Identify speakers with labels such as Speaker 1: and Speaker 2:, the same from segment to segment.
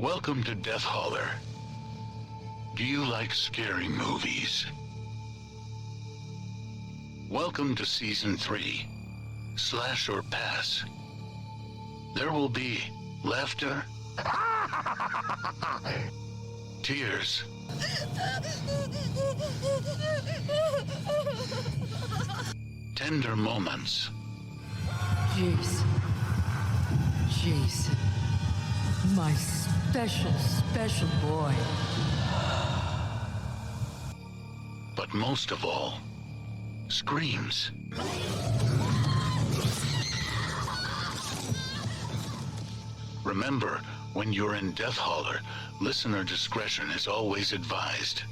Speaker 1: Welcome to Death Holler. Do you like scary movies? Welcome to Season 3, Slash or Pass. There will be laughter, tears, tender moments.
Speaker 2: Jason, my special boy.
Speaker 1: But most of all, screams. Remember, when you're in Death Holler, listener discretion is always advised.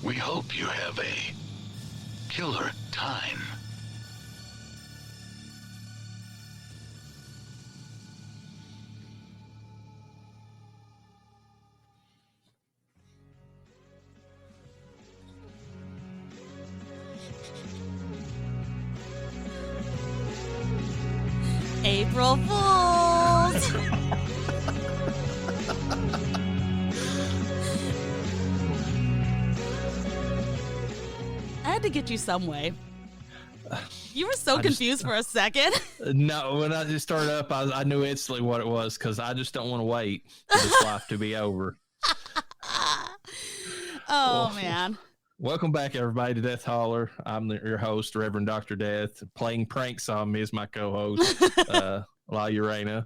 Speaker 1: We hope you have a killer time.
Speaker 3: April Fools! I had to get you some way. You were so confused for a second.
Speaker 4: No, when I just started up, I knew instantly what it was because I just don't want to wait for this life to be over.
Speaker 3: Man.
Speaker 4: Welcome back, everybody, to Death Holler. I'm your host, Reverend Dr. Death. Playing pranks on me is my co-host, Llareyna.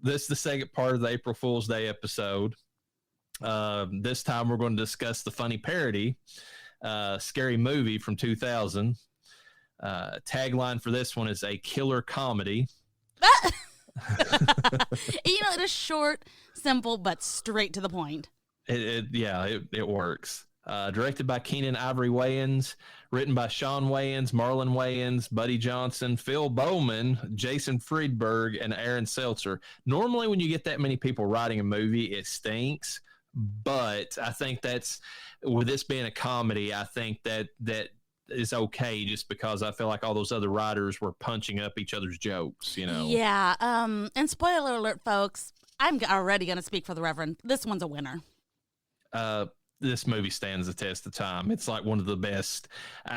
Speaker 4: This is the second part of the April Fool's Day episode. This time we're going to discuss the funny parody, Scary Movie from 2000. Tagline for this one is a killer comedy.
Speaker 3: It is short, simple, but straight to the point.
Speaker 4: It works. Directed by Keenan Ivory Wayans, written by Sean Wayans, Marlon Wayans, Buddy Johnson, Phil Bowman, Jason Friedberg, and Aaron Seltzer. Normally, when you get that many people writing a movie, it stinks. But I think with this being a comedy, I think that is okay just because I feel like all those other writers were punching up each other's jokes,
Speaker 3: Yeah. And spoiler alert, folks, I'm already going to speak for the Reverend. This one's a winner.
Speaker 4: This movie stands the test of time. It's like one of the best.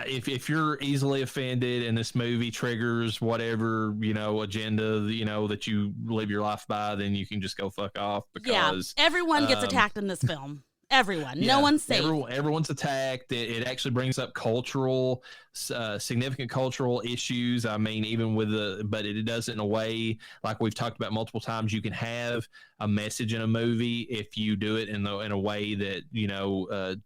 Speaker 4: If you're easily offended and this movie triggers whatever, agenda, that you live your life by, then you can just go fuck off because
Speaker 3: everyone gets attacked in this film. Everyone. No one's safe.
Speaker 4: Everyone's attacked. It actually brings up significant cultural issues. I mean, even but it does it in a way, like we've talked about multiple times, you can have a message in a movie if you do it in a way that,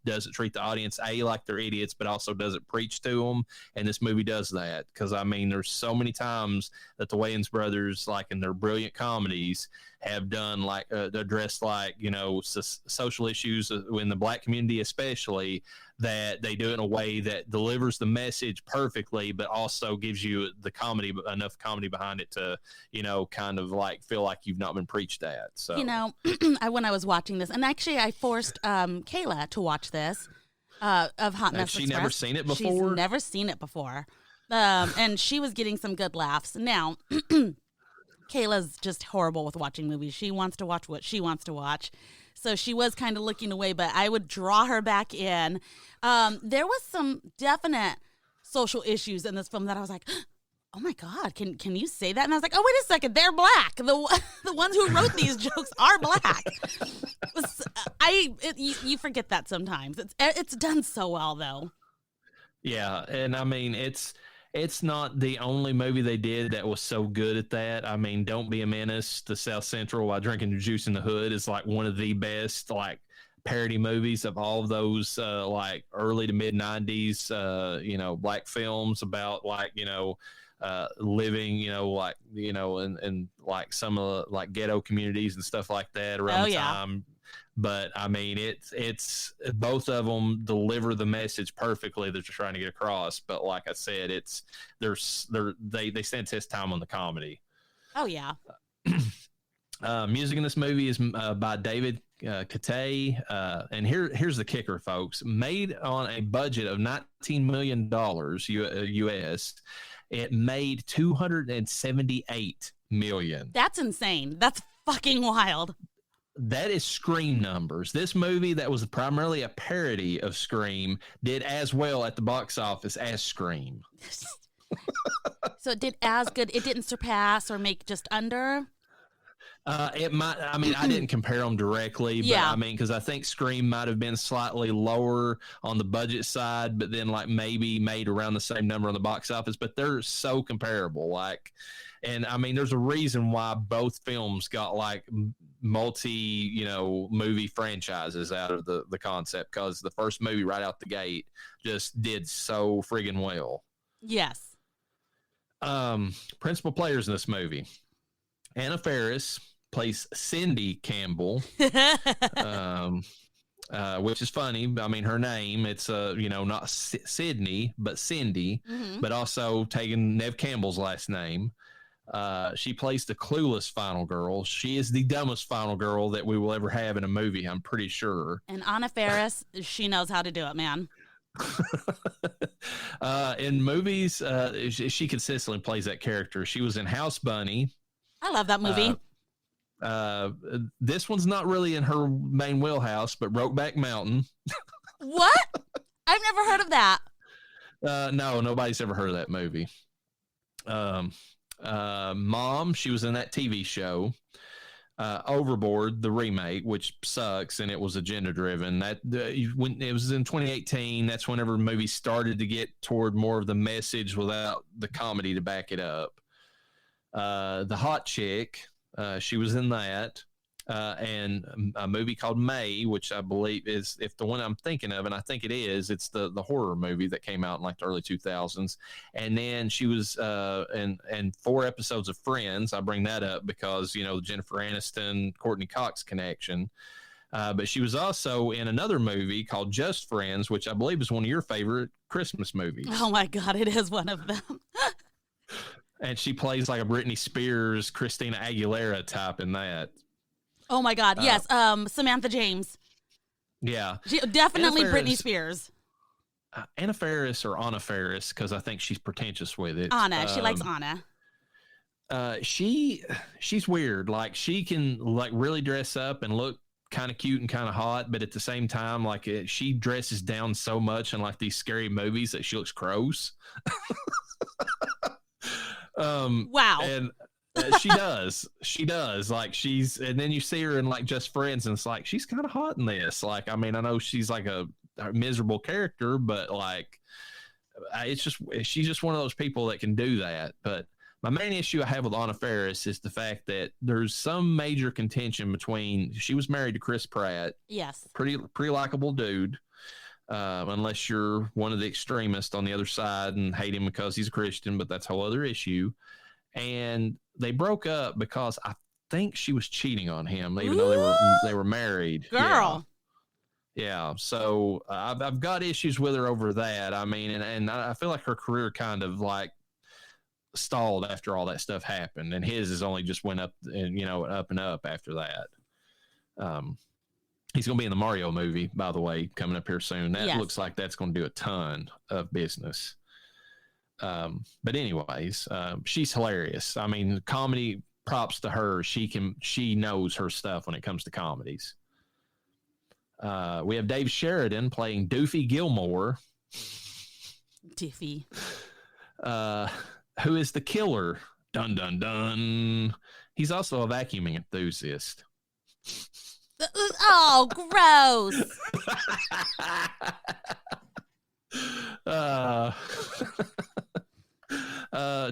Speaker 4: doesn't treat the audience, like they're idiots, but also doesn't preach to them. And this movie does that. Because, I mean, there's so many times that the Wayans brothers, like in their brilliant comedies, have done addressed social issues in the Black community, especially, that they do it in a way that delivers the message perfectly, but also gives you enough comedy behind it to, kind of feel like you've not been preached at. So,
Speaker 3: when I was watching this, and actually I forced Kayla to watch this of Hot Mess Express.
Speaker 4: She never seen it before?
Speaker 3: She's never seen it before. And she was getting some good laughs. Now, Kayla's just horrible with watching movies. She wants to watch what she wants to watch. So she was kind of looking away, but I would draw her back in. There was some definite social issues in this film that I was like, oh my God, can you say that? And I was like, oh, wait a second, they're Black. The ones who wrote these jokes are Black. You forget that sometimes. It's done so well, though.
Speaker 4: Yeah, and I mean, it's not the only movie they did that was so good at that. I mean, Don't Be a Menace to South Central While Drinking Your Juice in the Hood is one of the best parody movies of all of those early to mid 90s Black films about living in some of the ghetto communities and stuff like that around the time. But I mean, it's both of them deliver the message perfectly that you're trying to get across. But like I said, they stand test time on the comedy.
Speaker 3: Oh yeah.
Speaker 4: Music in this movie is by David Catay, and here's the kicker, folks. Made on a budget of $19 million US, it made $278 million.
Speaker 3: That's insane. That's fucking wild.
Speaker 4: That is Scream numbers. This movie that was primarily a parody of Scream did as well at the box office as Scream.
Speaker 3: So it did as good. It didn't surpass or make just under.
Speaker 4: It might. I mean, I didn't compare them directly, but
Speaker 3: Yeah.
Speaker 4: I mean, because I think Scream might have been slightly lower on the budget side, but then like maybe made around the same number on the box office. But they're so comparable. Like, and I mean, there's a reason why both films got like movie franchises out of the concept, because the first movie right out the gate just did so friggin' well.
Speaker 3: Yes.
Speaker 4: Principal players in this movie: Anna Faris plays Cindy Campbell, which is funny. I mean, her name, it's not Sydney but Cindy, but also taking Nev Campbell's last name. She plays the clueless final girl. She is the dumbest final girl that we will ever have in a movie, I'm pretty sure.
Speaker 3: And Anna Faris, she knows how to do it, man.
Speaker 4: In movies, she consistently plays that character. She was in House Bunny.
Speaker 3: I love that movie.
Speaker 4: This one's not really in her main wheelhouse, but Brokeback Mountain.
Speaker 3: What? I've never heard of that.
Speaker 4: No, nobody's ever heard of that movie. Mom, she was in that TV show. Overboard, the remake, which sucks, and it was agenda driven. When it was in 2018, that's whenever movies started to get toward more of the message without the comedy to back it up. The Hot Chick, she was in that, and a movie called May, which I believe is, if the one I'm thinking of, and I think it is, it's the horror movie that came out in like the early 2000s. And then she was in 4 episodes of Friends. I bring that up because, the Jennifer Aniston, Courtney Cox connection. But she was also in another movie called Just Friends, which I believe is one of your favorite Christmas movies.
Speaker 3: Oh my God, it is one of them.
Speaker 4: And she plays like a Britney Spears, Christina Aguilera type in that.
Speaker 3: Oh my God, yes. Samantha James.
Speaker 4: Yeah.
Speaker 3: She, definitely Britney Spears.
Speaker 4: Anna Faris or Anna Faris, because I think she's pretentious with it.
Speaker 3: Anna. She likes Anna.
Speaker 4: She's weird. Like, she can like really dress up and look kind of cute and kind of hot, but at the same time, like she dresses down so much in like these scary movies that she looks gross.
Speaker 3: Wow.
Speaker 4: And she does like and then you see her in like Just Friends, and it's like she's kind of hot in this. Like, I mean, I know she's like a miserable character, but like she's just one of those people that can do that. But my main issue I have with Anna Faris is the fact that there's some major contention between, she was married to Chris Pratt.
Speaker 3: Yes.
Speaker 4: Pretty likable dude. Unless you're one of the extremists on the other side and hate him because he's a Christian, but that's a whole other issue. And they broke up because I think she was cheating on him, even though they were married.
Speaker 3: Girl.
Speaker 4: Yeah. So I've got issues with her over that. I mean, and I feel like her career kind of like stalled after all that stuff happened, and his has only just went up and up and up after that. He's going to be in the Mario movie, by the way, coming up here soon. That looks like that's going to do a ton of business. But anyways, she's hilarious. I mean, comedy, props to her. She knows her stuff when it comes to comedies. We have Dave Sheridan playing Doofy Gilmore.
Speaker 3: Doofy.
Speaker 4: Who is the killer. Dun, dun, dun. He's also a vacuuming enthusiast.
Speaker 3: Oh, gross.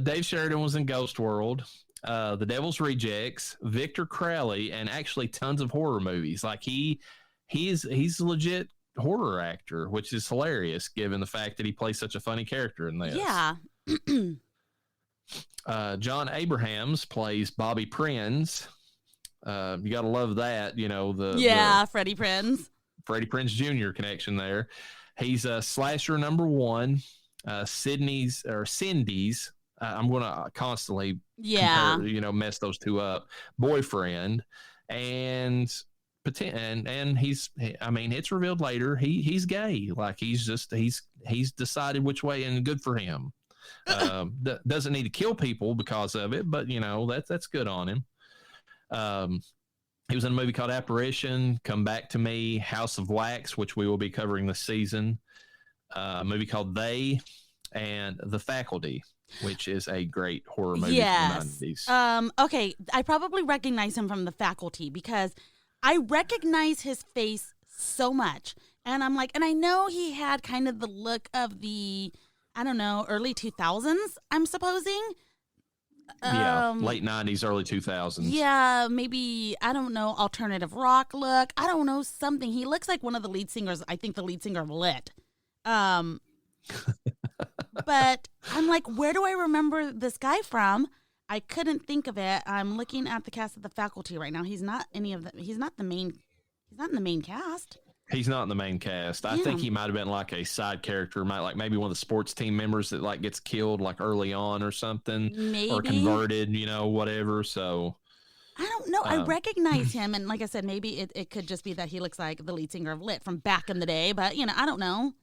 Speaker 4: Dave Sheridan was in Ghost World, The Devil's Rejects, Victor Crowley, and actually tons of horror movies. Like he's a legit horror actor, which is hilarious given the fact that he plays such a funny character in this.
Speaker 3: Yeah.
Speaker 4: John Abrahams plays Bobby Prinz. You got to love that,
Speaker 3: Freddie Prinz.
Speaker 4: Freddie Prinze Jr. connection there. He's a slasher number 1. Cindy's. I'm going to constantly compare, mess those two up. Boyfriend, and he's. I mean, it's revealed later he's gay. Like he's decided which way, and good for him. Doesn't need to kill people because of it, but that's good on him. He was in a movie called Apparition, Come Back to Me, House of Wax, which we will be covering this season, a movie called They, and The Faculty, which is a great horror movie from the 90s.
Speaker 3: Okay, I probably recognize him from The Faculty because I recognize his face so much. And I'm like, and I know he had kind of the look of the, I don't know, early 2000s, I'm supposing.
Speaker 4: Late 90s, early 2000s.
Speaker 3: Yeah, maybe, I don't know, alternative rock look. I don't know, something. He looks like one of the lead singers, I think the lead singer of Lit. But I'm like, where do I remember this guy from? I couldn't think of it. I'm looking at the cast of The Faculty right now. He's not in the main cast.
Speaker 4: He's not in the main cast. I think he might have been like a side character, maybe one of the sports team members that like gets killed like early on or something,
Speaker 3: maybe. Or
Speaker 4: converted, whatever. So
Speaker 3: I don't know. I recognize him, and like I said, maybe it could just be that he looks like the lead singer of Lit from back in the day. But I don't know.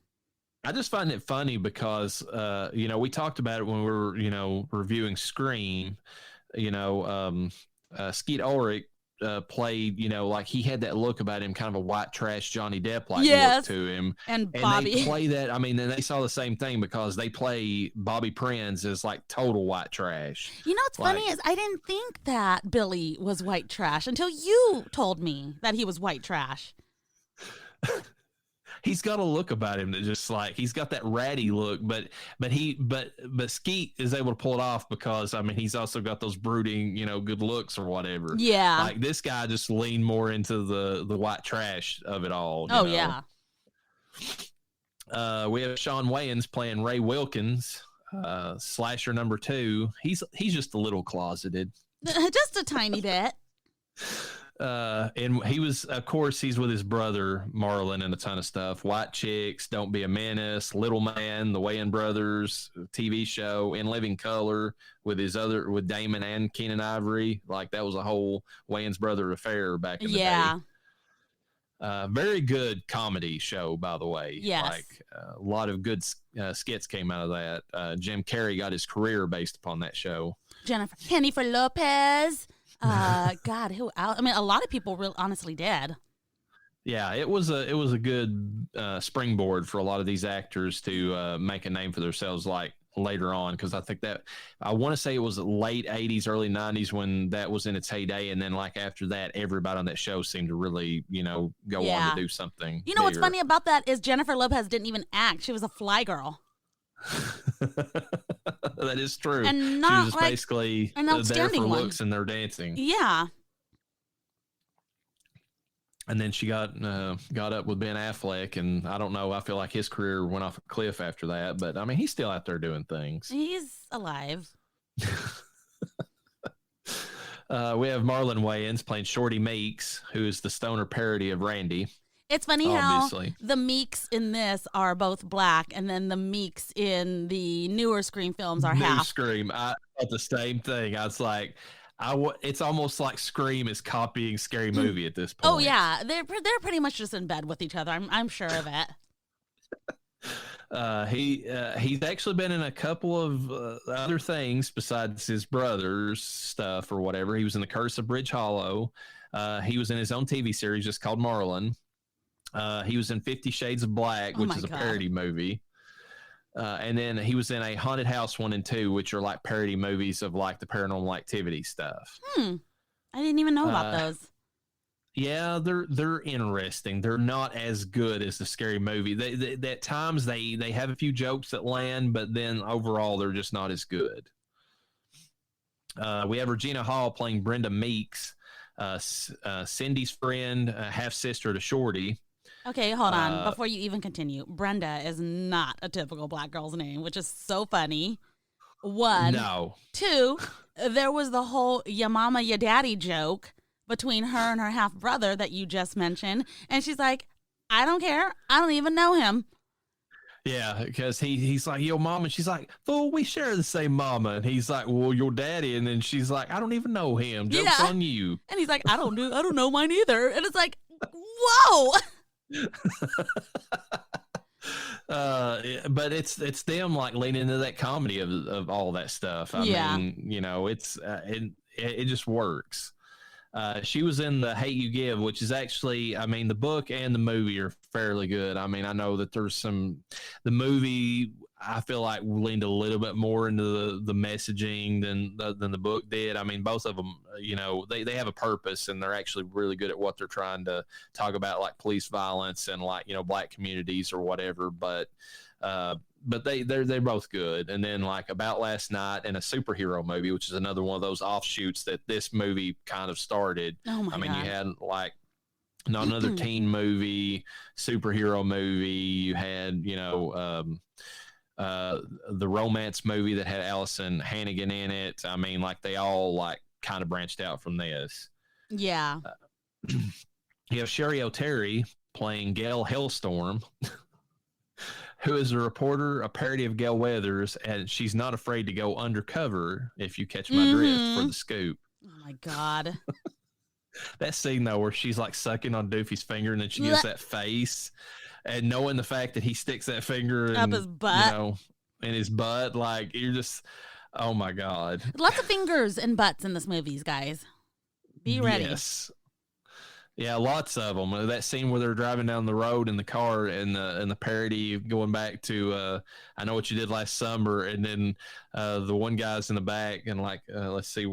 Speaker 4: I just find it funny because we talked about it when we were reviewing Scream. Skeet Ulrich played, like he had that look about him, kind of a white trash Johnny Depp like look to him.
Speaker 3: And Bobby.
Speaker 4: They play that. I mean, then they saw the same thing because they play Bobby Prinz as like total white trash.
Speaker 3: What's funny is I didn't think that Billy was white trash until you told me that he was white trash.
Speaker 4: He's got a look about him that just like he's got that ratty look, but Skeet is able to pull it off because he's also got those brooding, good looks or whatever.
Speaker 3: Yeah.
Speaker 4: Like this guy just leaned more into the white trash of it all.
Speaker 3: Oh yeah.
Speaker 4: We have Sean Wayans playing Ray Wilkins, slasher number 2. He's just a little closeted.
Speaker 3: Just a tiny bit.
Speaker 4: And he was, of course, he's with his brother Marlon and a ton of stuff. White Chicks, Don't Be a Menace, Little Man, The Wayans Brothers TV show, In Living Color with Damon and Keenen Ivory. Like that was a whole Wayans brother affair back in the day. Very good comedy show, by the way.
Speaker 3: Yes.
Speaker 4: Like a lot of good skits came out of that. Jim Carrey got his career based upon that show.
Speaker 3: Jennifer Lopez. God, who else? A lot of people honestly did.
Speaker 4: Yeah, it was a good springboard for a lot of these actors to make a name for themselves like later on, because I think that I want to say it was late 80s, early 90s when that was in its heyday, and then like after that, everybody on that show seemed to really go on to do something.
Speaker 3: You know what's funny about that is Jennifer Lopez didn't even act; she was a fly girl.
Speaker 4: That is true.
Speaker 3: And not
Speaker 4: she was just basically
Speaker 3: an outstanding
Speaker 4: there for
Speaker 3: one.
Speaker 4: looks and their dancing.
Speaker 3: Yeah.
Speaker 4: And then she got up with Ben Affleck, and I don't know. I feel like his career went off a cliff after that. But he's still out there doing things.
Speaker 3: He's alive.
Speaker 4: We have Marlon Wayans playing Shorty Meeks, who is the stoner parody of Randy.
Speaker 3: It's funny how the Meeks in this are both black, and then the Meeks in the newer Scream films are half.
Speaker 4: Scream. I thought the same thing. I was like, it's almost like Scream is copying Scary Movie at this point.
Speaker 3: Oh yeah, they're pretty much just in bed with each other. I'm sure of it.
Speaker 4: He's actually been in a couple of other things besides his brother's stuff or whatever. He was in The Curse of Bridge Hollow. He was in his own TV series just called Marlon. He was in 50 Shades of Black, which is a parody movie. And then he was in a Haunted House 1 and 2, which are like parody movies of like the Paranormal Activity stuff.
Speaker 3: I didn't even know about those.
Speaker 4: Yeah, they're interesting. They're not as good as the Scary Movie. They at times they have a few jokes that land, but then overall they're just not as good. We have Regina Hall playing Brenda Meeks, Cindy's friend, half sister to Shorty.
Speaker 3: Okay, hold on. Before you even continue, Brenda is not a typical black girl's name, which is so funny. 1.
Speaker 4: No.
Speaker 3: 2, there was the whole ya mama, ya daddy joke between her and her half brother that you just mentioned. And she's like, I don't care. I don't even know him.
Speaker 4: Yeah, because he's like, yo, mom. And she's like, fool, we share the same mama. And he's like, well, your daddy. And then she's like, I don't even know him. Joke's on you.
Speaker 3: And he's like, I don't know mine either. And it's like, whoa.
Speaker 4: But it's them like leaning into that comedy of all that stuff. I mean, it's it just works. She was in The Hate U Give, which is actually, I mean, the book and the movie are fairly good. I mean, I know that there's the movie, I feel like leaned a little bit more into the messaging than the book did. I mean, both of them, you know, they have a purpose, and they're actually really good at what they're trying to talk about, like police violence and, like, you know, black communities or whatever. But they're both good. And then, like, About Last Night and a superhero movie, which is another one of those offshoots that this movie kind of started.
Speaker 3: Oh my God.
Speaker 4: You had, like, not another teen movie, superhero movie. You had, you know, the romance movie that had Allison Hannigan in it. I mean, like, they all, like, kind of branched out from this.
Speaker 3: Yeah.
Speaker 4: You have Sherry O'Terry playing Gail Hellstorm, who is a reporter, a parody of Gail Weathers, and she's not afraid to go undercover, if you catch my drift, for the scoop.
Speaker 3: Oh my God.
Speaker 4: That scene, though, where she's, like, sucking on Doofy's finger, and then she gives that face, and knowing the fact that he sticks that finger
Speaker 3: up his butt,
Speaker 4: you know, in his butt, like, you're just, oh my God.
Speaker 3: Lots of fingers and butts in this movie, guys. Be ready.
Speaker 4: Yes. Yeah, lots of them. That scene where they're driving down the road in the car, and the parody going back to I Know What You Did Last Summer, and then the one guy's in the back, and, like, let's see,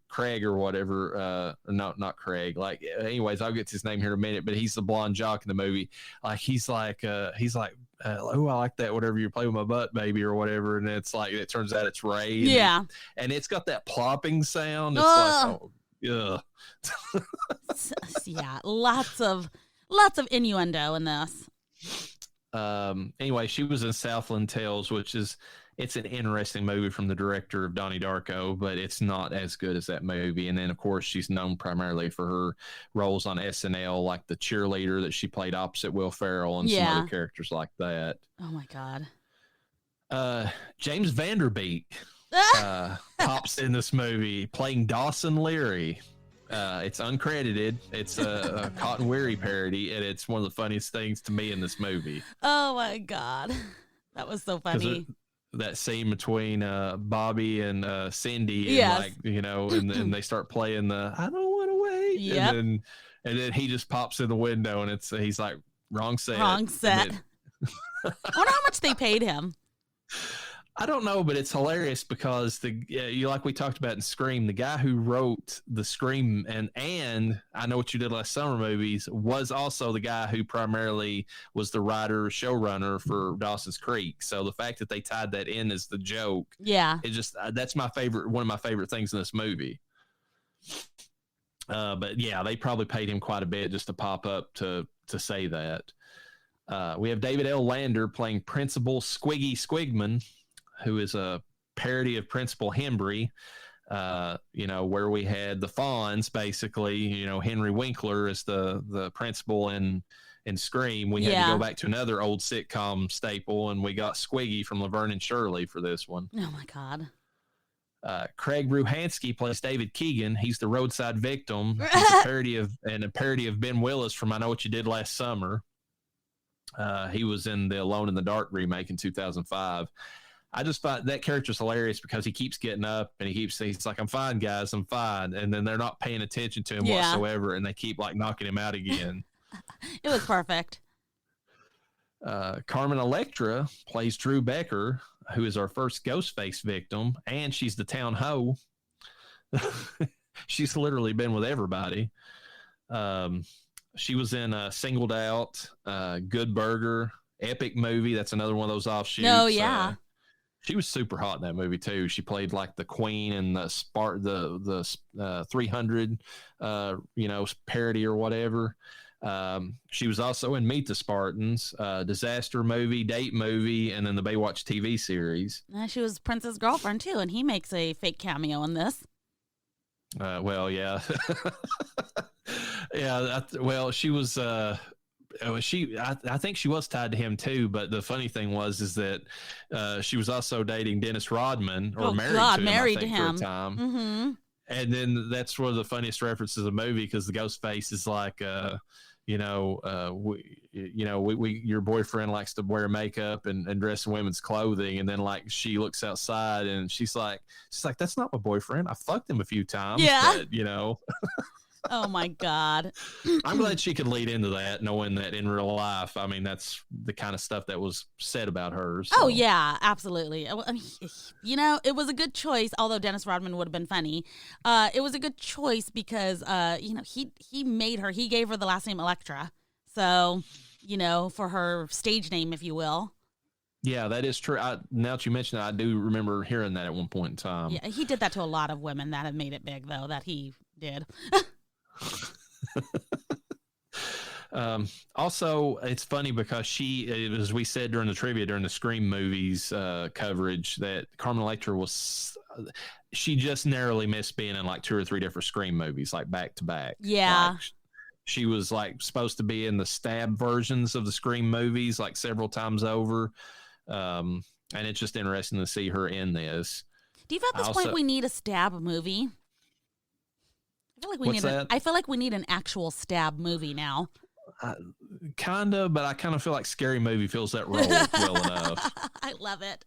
Speaker 4: Craig or whatever. Not Craig. Like, anyways, I'll get to his name here in a minute. But he's the blonde jock in the movie. Like, he's like, oh, I like that. Whatever, you play with my butt, baby, or whatever. And it's like, it turns out it's Ray.
Speaker 3: Yeah.
Speaker 4: And it's got that plopping sound. It's like, oh. Yeah.
Speaker 3: Yeah, lots of innuendo in this.
Speaker 4: Anyway, she was in Southland Tales, it's an interesting movie from the director of Donnie Darko, but it's not as good as that movie. And then, of course, she's known primarily for her roles on SNL, like the cheerleader that she played opposite Will Ferrell, and some other characters like that.
Speaker 3: Oh my God.
Speaker 4: James Vanderbeek pops in this movie playing Dawson Leary. It's uncredited. It's a Cotton Weary parody, and it's one of the funniest things to me in this movie.
Speaker 3: Oh my God, that was so funny.
Speaker 4: That scene between Bobby and Cindy, and
Speaker 3: yes.
Speaker 4: like, you know, and they start playing the "I don't want to wait,"
Speaker 3: yep.
Speaker 4: and then he just pops in the window, and he's like, wrong set.
Speaker 3: I wonder how much they paid him.
Speaker 4: I don't know, but it's hilarious because you, like we talked about in Scream, the guy who wrote the Scream and I Know What You Did Last Summer movies was also the guy who primarily was the writer, showrunner for Dawson's Creek. So the fact that they tied that in as the joke, it just that's one of my favorite things in this movie. But yeah, they probably paid him quite a bit just to pop up to say that. We have David L. Lander playing Principal Squiggy Squigman, who is a parody of Principal Hembry, you know, where we had the Fonz, basically, you know, Henry Winkler is the principal in Scream. We had to go back to another old sitcom staple, and we got Squiggy from Laverne and Shirley for this one.
Speaker 3: Oh my God.
Speaker 4: Craig Ruhansky plays David Keegan. He's the roadside victim. He's a parody of Ben Willis from I Know What You Did Last Summer. He was in the Alone in the Dark remake in 2005. I just thought that character's hilarious because he keeps getting up and he's like, I'm fine, guys, I'm fine. And then they're not paying attention to him whatsoever, and they keep, like, knocking him out again.
Speaker 3: It was perfect.
Speaker 4: Carmen Electra plays Drew Becker, who is our first Ghostface victim, and she's the town hoe. She's literally been with everybody. She was in Singled Out, Good Burger, Epic Movie. That's another one of those offshoots.
Speaker 3: Oh, yeah.
Speaker 4: She was super hot in that movie too. She played like the queen in the 300, you know, parody or whatever. She was also in Meet the Spartans, disaster movie, date movie, and then the Baywatch TV series.
Speaker 3: She was Prince's girlfriend too, and he makes a fake cameo in this.
Speaker 4: Well, yeah, yeah. Well, she was. I think she was tied to him too, but the funny thing is that she was also dating Dennis Rodman, or married to him for a time. Mm-hmm. And then that's one of the funniest references of the movie, because the Ghostface is like, your boyfriend likes to wear makeup and dress in women's clothing, and then like she looks outside and she's like, that's not my boyfriend. I fucked him a few times.
Speaker 3: Yeah.
Speaker 4: But,
Speaker 3: Oh my God.
Speaker 4: I'm glad she could lead into that, knowing that in real life, I mean, that's the kind of stuff that was said about her. So.
Speaker 3: Oh yeah, absolutely. I mean, it was a good choice. Although Dennis Rodman would have been funny, it was a good choice because he made her. He gave her the last name Electra, so for her stage name, if you will.
Speaker 4: Yeah, that is true. Now that you mention it, I do remember hearing that at one point in time.
Speaker 3: Yeah, he did that to a lot of women that have made it big, though. That he did.
Speaker 4: Also, it's funny because as we said during the trivia, during the Scream movies coverage, that Carmen Electra she just narrowly missed being in like 2 or 3 different Scream movies, like back to back.
Speaker 3: Yeah.
Speaker 4: Like, she was like supposed to be in the stab versions of the Scream movies like several times over. And it's just interesting to see her in this.
Speaker 3: Do you feel at this point we need a stab movie? I feel like we need an actual stab movie now.
Speaker 4: Kind of, but I kind of feel like Scary Movie fills that role well enough.
Speaker 3: I love it.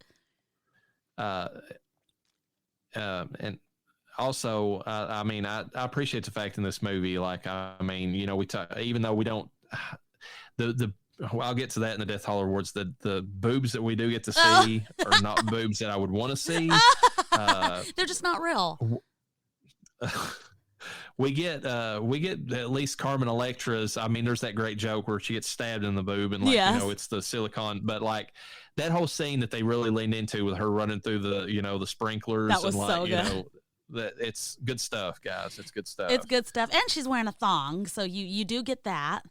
Speaker 4: And also, I appreciate the fact in this movie, like, we talk, even though we don't, I'll get to that in the Death Holler Awards. The boobs that we do get to see are not boobs that I would want to see.
Speaker 3: They're just not real.
Speaker 4: We get at least Carmen Electra's. I mean, there's that great joke where she gets stabbed in the boob, and it's the silicone. But like that whole scene that they really leaned into with her running through the sprinklers.
Speaker 3: That was
Speaker 4: and
Speaker 3: so good.
Speaker 4: That it's good stuff, guys. It's good stuff.
Speaker 3: It's good stuff, and she's wearing a thong, so you do get that.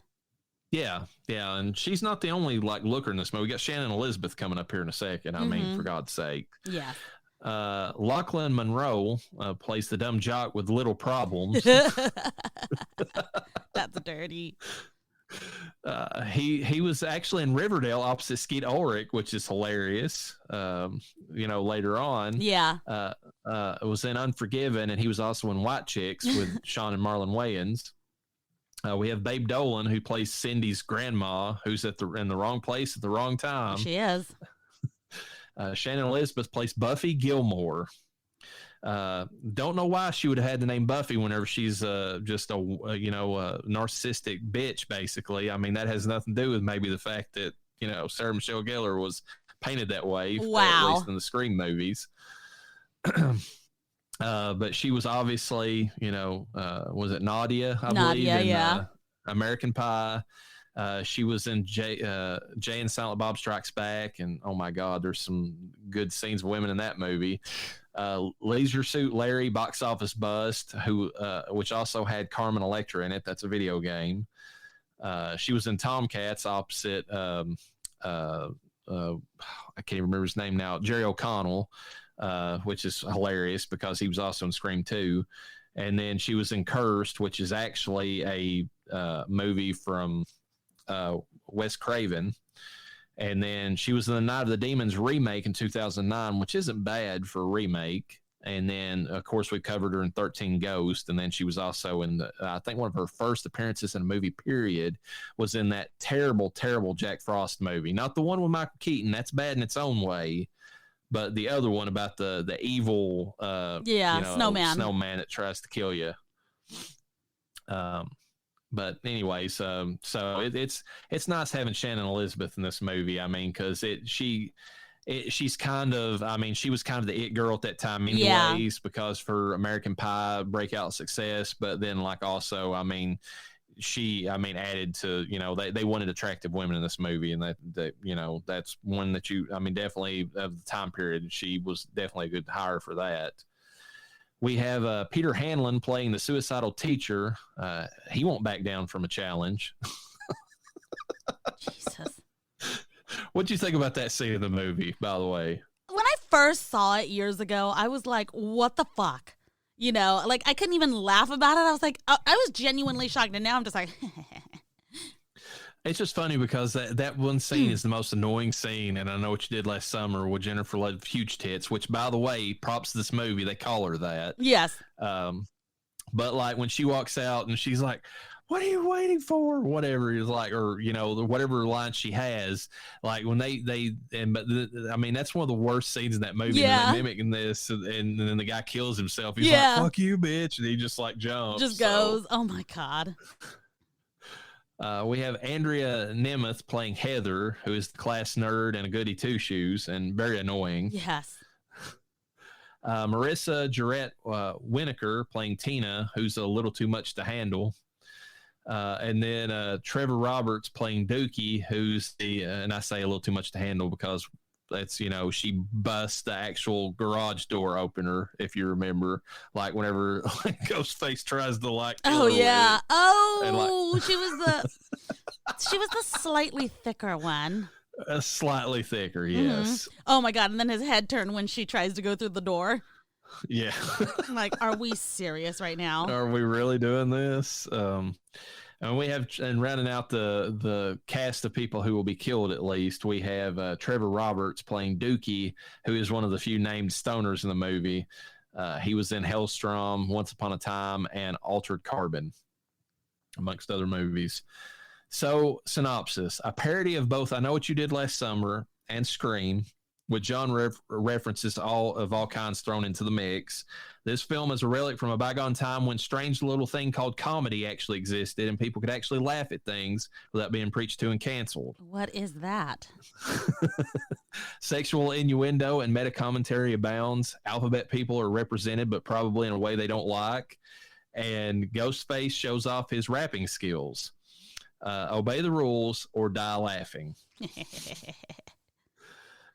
Speaker 4: Yeah, and she's not the only like looker in this movie. We got Shannon Elizabeth coming up here in a second. I mean, for God's sake.
Speaker 3: Yeah.
Speaker 4: Lachlan Monroe plays the dumb jock with little problems.
Speaker 3: That's dirty.
Speaker 4: He was actually in Riverdale opposite Skeet Ulrich, which is hilarious. Later on.
Speaker 3: Yeah.
Speaker 4: It was in Unforgiven, and he was also in White Chicks with Sean and Marlon Wayans. We have Babe Dolan, who plays Cindy's grandma, who's in the wrong place at the wrong time.
Speaker 3: She is.
Speaker 4: Shannon Elizabeth plays Buffy Gilmore. Don't know why she would have had the name Buffy whenever she's just a narcissistic bitch, basically. I mean, that has nothing to do with maybe the fact that, Sarah Michelle Gellar was painted that way,
Speaker 3: wow.
Speaker 4: At least in the Scream movies. But she was obviously, was it Nadia? I believe, in American Pie. She was in Jay and Silent Bob Strikes Back, and oh my God, there's some good scenes of women in that movie. Leisure Suit Larry, Box Office Bust, which also had Carmen Electra in it. That's a video game. She was in Tomcats opposite. I can't even remember his name now. Jerry O'Connell, which is hilarious because he was also in Scream 2. And then she was in Cursed, which is actually a movie from Wes Craven. And then she was in the Night of the Demons remake in 2009, which isn't bad for a remake. And then, of course, we covered her in 13 Ghosts. And then she was also in I think one of her first appearances in a movie, period, was in that terrible, terrible Jack Frost movie. Not the one with Michael Keaton. That's bad in its own way. But the other one about the evil snowman that tries to kill you. But anyways, so it's nice having Shannon Elizabeth in this movie. I mean, because she's kind of, I mean, she was kind of the it girl at that time anyways, because for American Pie breakout success. But then like also, I mean, added to, they wanted attractive women in this movie, and that that's one that definitely of the time period, she was definitely a good hire for that. We have Peter Hanlon playing the suicidal teacher. He won't back down from a challenge.
Speaker 3: Jesus.
Speaker 4: What'd you think about that scene in the movie, by the way?
Speaker 3: When I first saw it years ago, I was like, what the fuck? Like I couldn't even laugh about it. I was like, I was genuinely shocked. And now I'm just like,
Speaker 4: it's just funny because that one scene is the most annoying scene. And I Know What You Did Last Summer with Jennifer Love Huge Tits, which, by the way, props to this movie. They call her that.
Speaker 3: Yes.
Speaker 4: But like when she walks out and she's like, what are you waiting for? Whatever is like, or whatever line she has, like when I mean, that's one of the worst scenes in that movie.
Speaker 3: Yeah.
Speaker 4: They're mimicking this, and then the guy kills himself. He's
Speaker 3: Yeah.
Speaker 4: like, "Fuck you, bitch," and he just like jumps.
Speaker 3: Just goes. Oh my God.
Speaker 4: We have Andrea Nemeth playing Heather, who is the class nerd and a goody two shoes, and very annoying.
Speaker 3: Yes.
Speaker 4: Marissa Jarrett Winokur playing Tina, who's a little too much to handle. And then Trevor Roberts playing Dookie, who's and I say a little too much to handle because that's, she busts the actual garage door opener, if you remember, like whenever Ghostface tries to like.
Speaker 3: Oh yeah.
Speaker 4: Oh,
Speaker 3: she was the slightly thicker one.
Speaker 4: Slightly thicker, yes.
Speaker 3: Mm-hmm. Oh my God! And then his head turned when she tries to go through the door.
Speaker 4: Yeah.
Speaker 3: I'm like, are we serious right now?
Speaker 4: Are we really doing this? And we have, and rounding out the cast of people who will be killed, at least, we have Trevor Roberts playing Dookie, who is one of the few named stoners in the movie. He was in Hellstrom, Once Upon a Time, and Altered Carbon, amongst other movies. So, synopsis: a parody of both I Know What You Did Last Summer and Scream, with genre references to all kinds thrown into the mix. This film is a relic from a bygone time when strange little thing called comedy actually existed and people could actually laugh at things without being preached to and canceled.
Speaker 3: What is that?
Speaker 4: Sexual innuendo and meta commentary abounds. Alphabet people are represented, but probably in a way they don't like. And Ghostface shows off his rapping skills. Obey the rules or die laughing.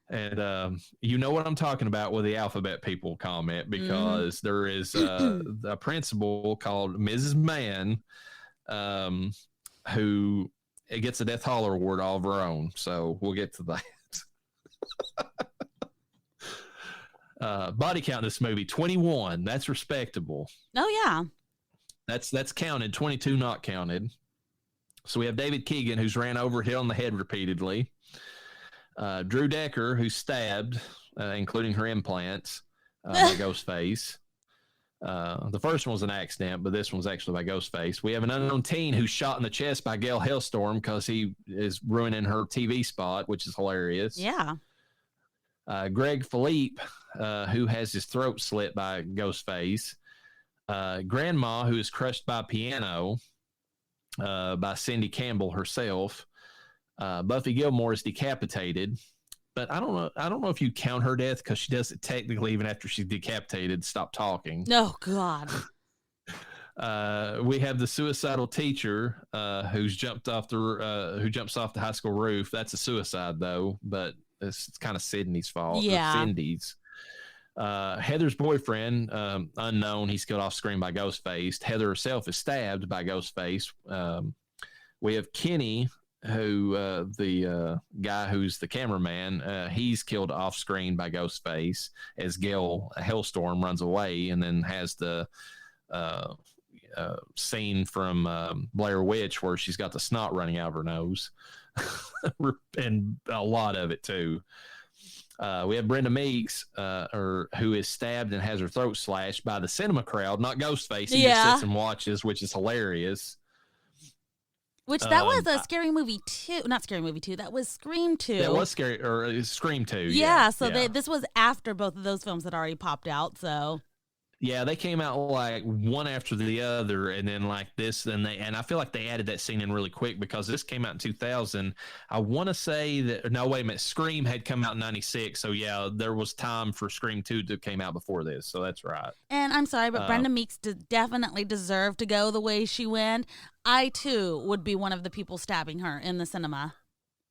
Speaker 4: And you know what I'm talking about with the alphabet people comment, because there is a principal called Mrs. Mann who gets a Death Holler Award all of her own. So we'll get to that. Body count in this movie, 21. That's respectable.
Speaker 3: Oh, yeah.
Speaker 4: That's counted, 22 not counted. So we have David Keegan, who's ran over, hit on the head repeatedly. Drew Decker, who's stabbed, including her implants, by Ghostface. The first one was an accident, but this one's actually by Ghostface. We have an unknown teen who's shot in the chest by Gail Hellstorm because he is ruining her TV spot, which is hilarious.
Speaker 3: Yeah.
Speaker 4: Greg Philippe, who has his throat slit by Ghostface. Grandma, who is crushed by a piano by Cindy Campbell herself. Buffy Gilmore is decapitated, but I don't know if you count her death because she does it technically even after she's decapitated. Stop talking.
Speaker 3: Oh God.
Speaker 4: We have the suicidal teacher who jumps off the high school roof. That's a suicide though, but it's kind of Sydney's fault.
Speaker 3: Yeah.
Speaker 4: Cindy's. Heather's boyfriend, unknown, he's killed off screen by Ghostface. Heather herself is stabbed by Ghostface. We have Kenny, who the guy who's the cameraman, he's killed off screen by Ghostface as Gail Hellstorm runs away, and then has the scene from Blair Witch where she's got the snot running out of her nose, and a lot of it too. We have Brenda Meeks, who is stabbed and has her throat slashed by the cinema crowd, not Ghostface. He just sits and watches, which is hilarious.
Speaker 3: Which that was a Scary Movie 2. Not Scary Movie 2. That was Scream 2.
Speaker 4: That was Scary, or Scream 2.
Speaker 3: Yeah, so this was after both of those films had already popped out, so...
Speaker 4: Yeah, they came out like one after the other, and then like this, and I feel like they added that scene in really quick because this came out in 2000. I want to say that, no, wait a minute, Scream had come out in 96, so yeah, there was time for Scream 2 that came out before this, so that's right.
Speaker 3: And I'm sorry, but Brenda Meeks definitely deserved to go the way she went. I, too, would be one of the people stabbing her in the cinema.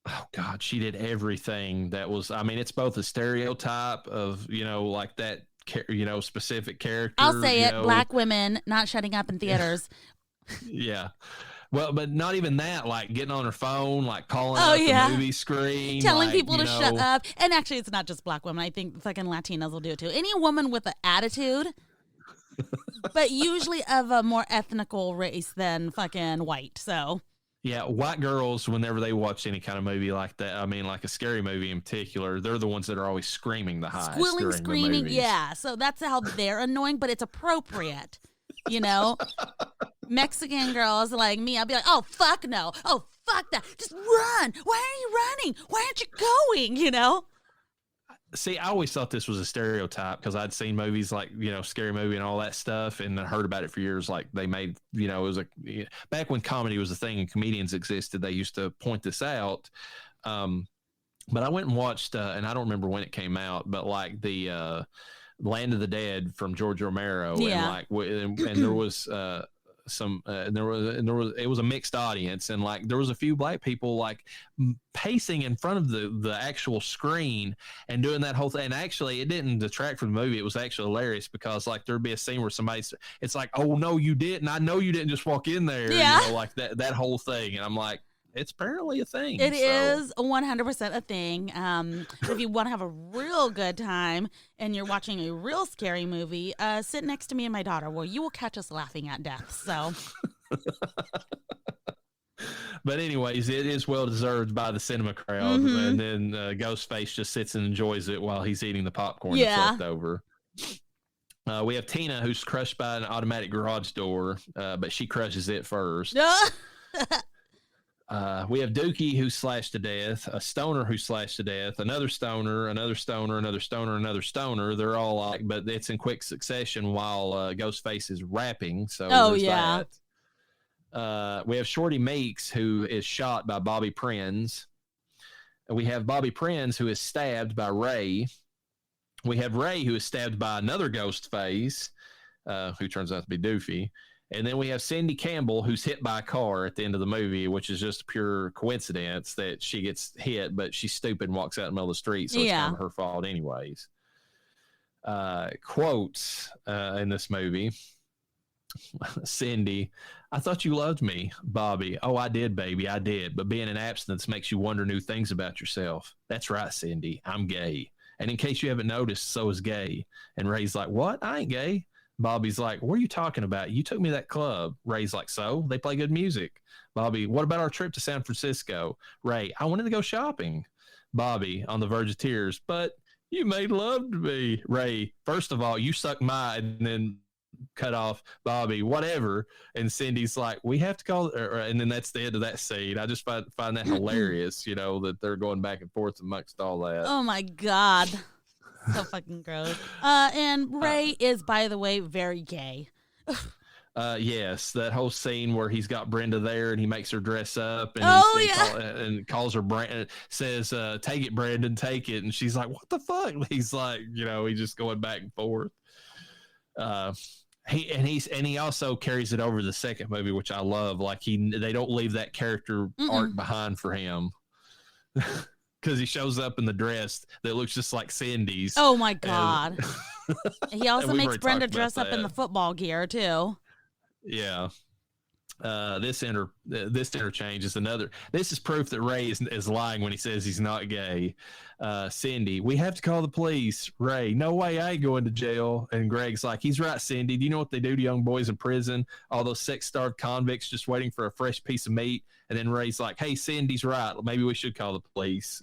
Speaker 4: Oh, God, she did everything that was, I mean, it's both a stereotype of, like that, specific character.
Speaker 3: I'll say it, black women not shutting up in theaters.
Speaker 4: Yeah. Well, but not even that, like getting on her phone, like calling out the movie screen.
Speaker 3: Telling people to shut up. And actually, it's not just black women. I think fucking Latinos will do it too. Any woman with an attitude, but usually of a more ethnical race than fucking white, so...
Speaker 4: Yeah, white girls, whenever they watch any kind of movie like that, I mean, like a scary movie in particular, they're the ones that are always screaming the highest.
Speaker 3: Squealing, screaming, yeah. So that's how they're annoying, but it's appropriate, Mexican girls like me, I'll be like, oh, fuck no. Oh, fuck that. Just run. Why are you running? Why aren't you going, you know?
Speaker 4: See, I always thought this was a stereotype because I'd seen movies like, Scary Movie and all that stuff, and I heard about it for years. Like they made, it was back when comedy was a thing and comedians existed, they used to point this out. But I went and watched, and I don't remember when it came out, but like the Land of the Dead from George Romero, and there was it was a mixed audience, and like there was a few black people like pacing in front of the actual screen and doing that whole thing. And actually, it didn't detract from the movie. It was actually hilarious because like there'd be a scene where it's like, oh no, you didn't. I know you didn't just walk in there.
Speaker 3: Yeah,
Speaker 4: like that whole thing. And I'm like, it's apparently a thing.
Speaker 3: It is 100% a thing. If you want to have a real good time and you're watching a real scary movie, sit next to me and my daughter. Well, you will catch us laughing at death. So,
Speaker 4: but anyways, it is well deserved by the cinema crowd. And then Ghostface just sits and enjoys it while he's eating the popcorn that's left over. We have Tina, who's crushed by an automatic garage door, but she crushes it first. We have Dookie, who's slashed to death, a stoner who's slashed to death, another stoner, another stoner, another stoner, another stoner. They're all like, but it's in quick succession while Ghostface is rapping. So that. We have Shorty Meeks, who is shot by Bobby Prinz. And we have Bobby Prinz, who is stabbed by Ray. We have Ray, who is stabbed by another Ghostface, who turns out to be Doofy. And then we have Cindy Campbell, who's hit by a car at the end of the movie, which is just pure coincidence that she gets hit, but she's stupid and walks out in the middle of the street, so it's kind of her fault anyways. Quotes in this movie. Cindy, I thought you loved me. Bobby, oh, I did, baby, I did. But being in abstinence makes you wonder new things about yourself. That's right, Cindy, I'm gay. And in case you haven't noticed, so is gay. And Ray's like, what? I ain't gay. Bobby's like, what are you talking about? You took me to that club. Ray's like, so? They play good music. Bobby, what about our trip to San Francisco? Ray, I wanted to go shopping. Bobby, on the verge of tears, but you made love to me. Ray, first of all, you sucked my, and then cut off. Bobby, whatever. And Cindy's like, we have to call, and then that's the end of that scene. I just find that hilarious, that they're going back and forth amongst all that.
Speaker 3: Oh my God. So fucking gross. And Ray is, by the way, very gay.
Speaker 4: Yes, that whole scene where he's got Brenda there and he makes her dress up and and calls her Brandon, says, take it, Brandon, take it. And she's like, what the fuck? He's like, he's just going back and forth. He also carries it over the second movie, which I love. Like they don't leave that character arc behind for him. Because he shows up in the dress that looks just like Cindy's.
Speaker 3: Oh my God. He also makes Brenda dress up in the football gear too.
Speaker 4: Yeah. This interchange is another. This is proof that Ray is lying when he says he's not gay. Cindy, we have to call the police. Ray, no way, I ain't going to jail. And Greg's like, he's right, Cindy. Do you know what they do to young boys in prison? All those sex-starved convicts just waiting for a fresh piece of meat. And then Ray's like, hey, Cindy's right. Maybe we should call the police.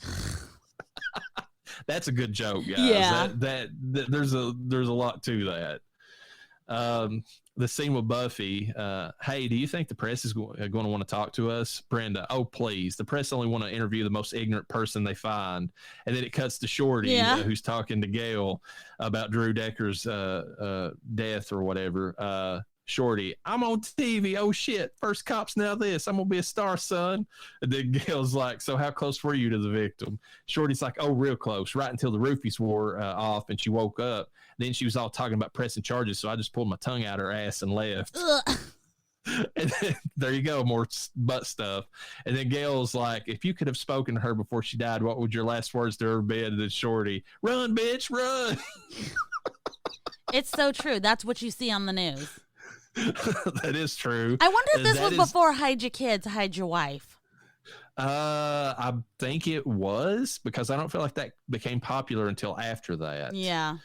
Speaker 4: That's a good joke, guys.
Speaker 3: Yeah.
Speaker 4: That there's a lot to that. The scene with Buffy, hey, do you think the press is going to want to talk to us? Brenda, oh, please. The press only want to interview the most ignorant person they find. And then it cuts to Shorty, who's talking to Gail about Drew Decker's death or whatever. Shorty, I'm on TV. Oh, shit. First cops, now this. I'm going to be a star, son. And then Gail's like, so how close were you to the victim? Shorty's like, oh, real close, right until the roofies wore off and she woke up. Then she was all talking about pressing charges, so I just pulled my tongue out her ass and left. And then, there you go, more butt stuff. And then Gail's like, if you could have spoken to her before she died, what would your last words to her be? And then Shorty, run, bitch, run.
Speaker 3: It's so true. That's what you see on the news.
Speaker 4: That is true.
Speaker 3: I wonder if this was before Hide Your Kids, Hide Your Wife.
Speaker 4: I think it was, because I don't feel like that became popular until after that.
Speaker 3: Yeah.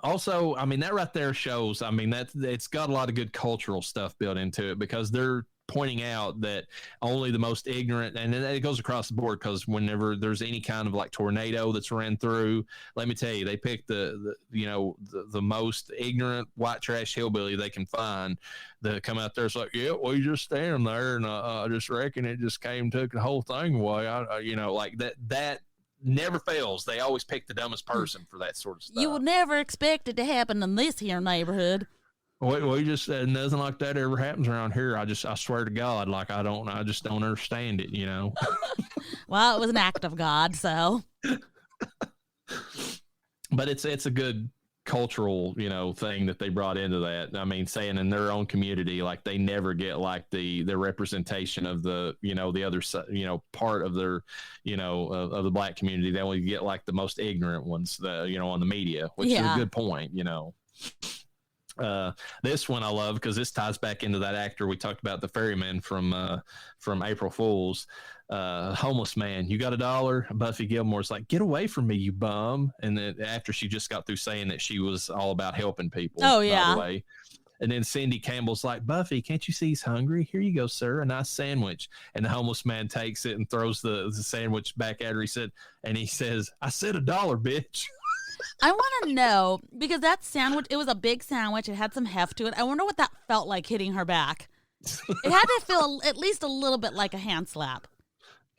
Speaker 4: Also, I mean, that right there shows, I mean, that it's got a lot of good cultural stuff built into it, because they're pointing out that only the most ignorant, and it goes across the board, because whenever there's any kind of like tornado that's ran through, let me tell you, they pick the most ignorant white trash hillbilly they can find that come out there. It's like, yeah, well, you just stand there, and I just reckon it just came, took the whole thing away. Like that never fails. They always pick the dumbest person for that sort of stuff.
Speaker 3: You would never expect it to happen in this here neighborhood.
Speaker 4: We just nothing like that ever happens around here. I swear to God, like I just don't understand it,
Speaker 3: Well, it was an act of God, so.
Speaker 4: But it's a good cultural, thing that they brought into that. I mean, saying in their own community, like they never get like the representation of the, the other side, part of their, of the black community. They only get like the most ignorant ones, on the media, which is a good point, This one I love because this ties back into that actor we talked about, the ferryman from April Fools. Homeless man, you got $1? Buffy Gilmore's like, get away from me, you bum. And then after she just got through saying that she was all about helping people.
Speaker 3: Oh, yeah.
Speaker 4: By the way. And then Cindy Campbell's like, Buffy, can't you see he's hungry? Here you go, sir, a nice sandwich. And the homeless man takes it and throws the sandwich back at her. He says, I said $1, bitch.
Speaker 3: I want to know, because that sandwich, it was a big sandwich. It had some heft to it. I wonder what that felt like hitting her back. It had to feel at least a little bit like a hand slap.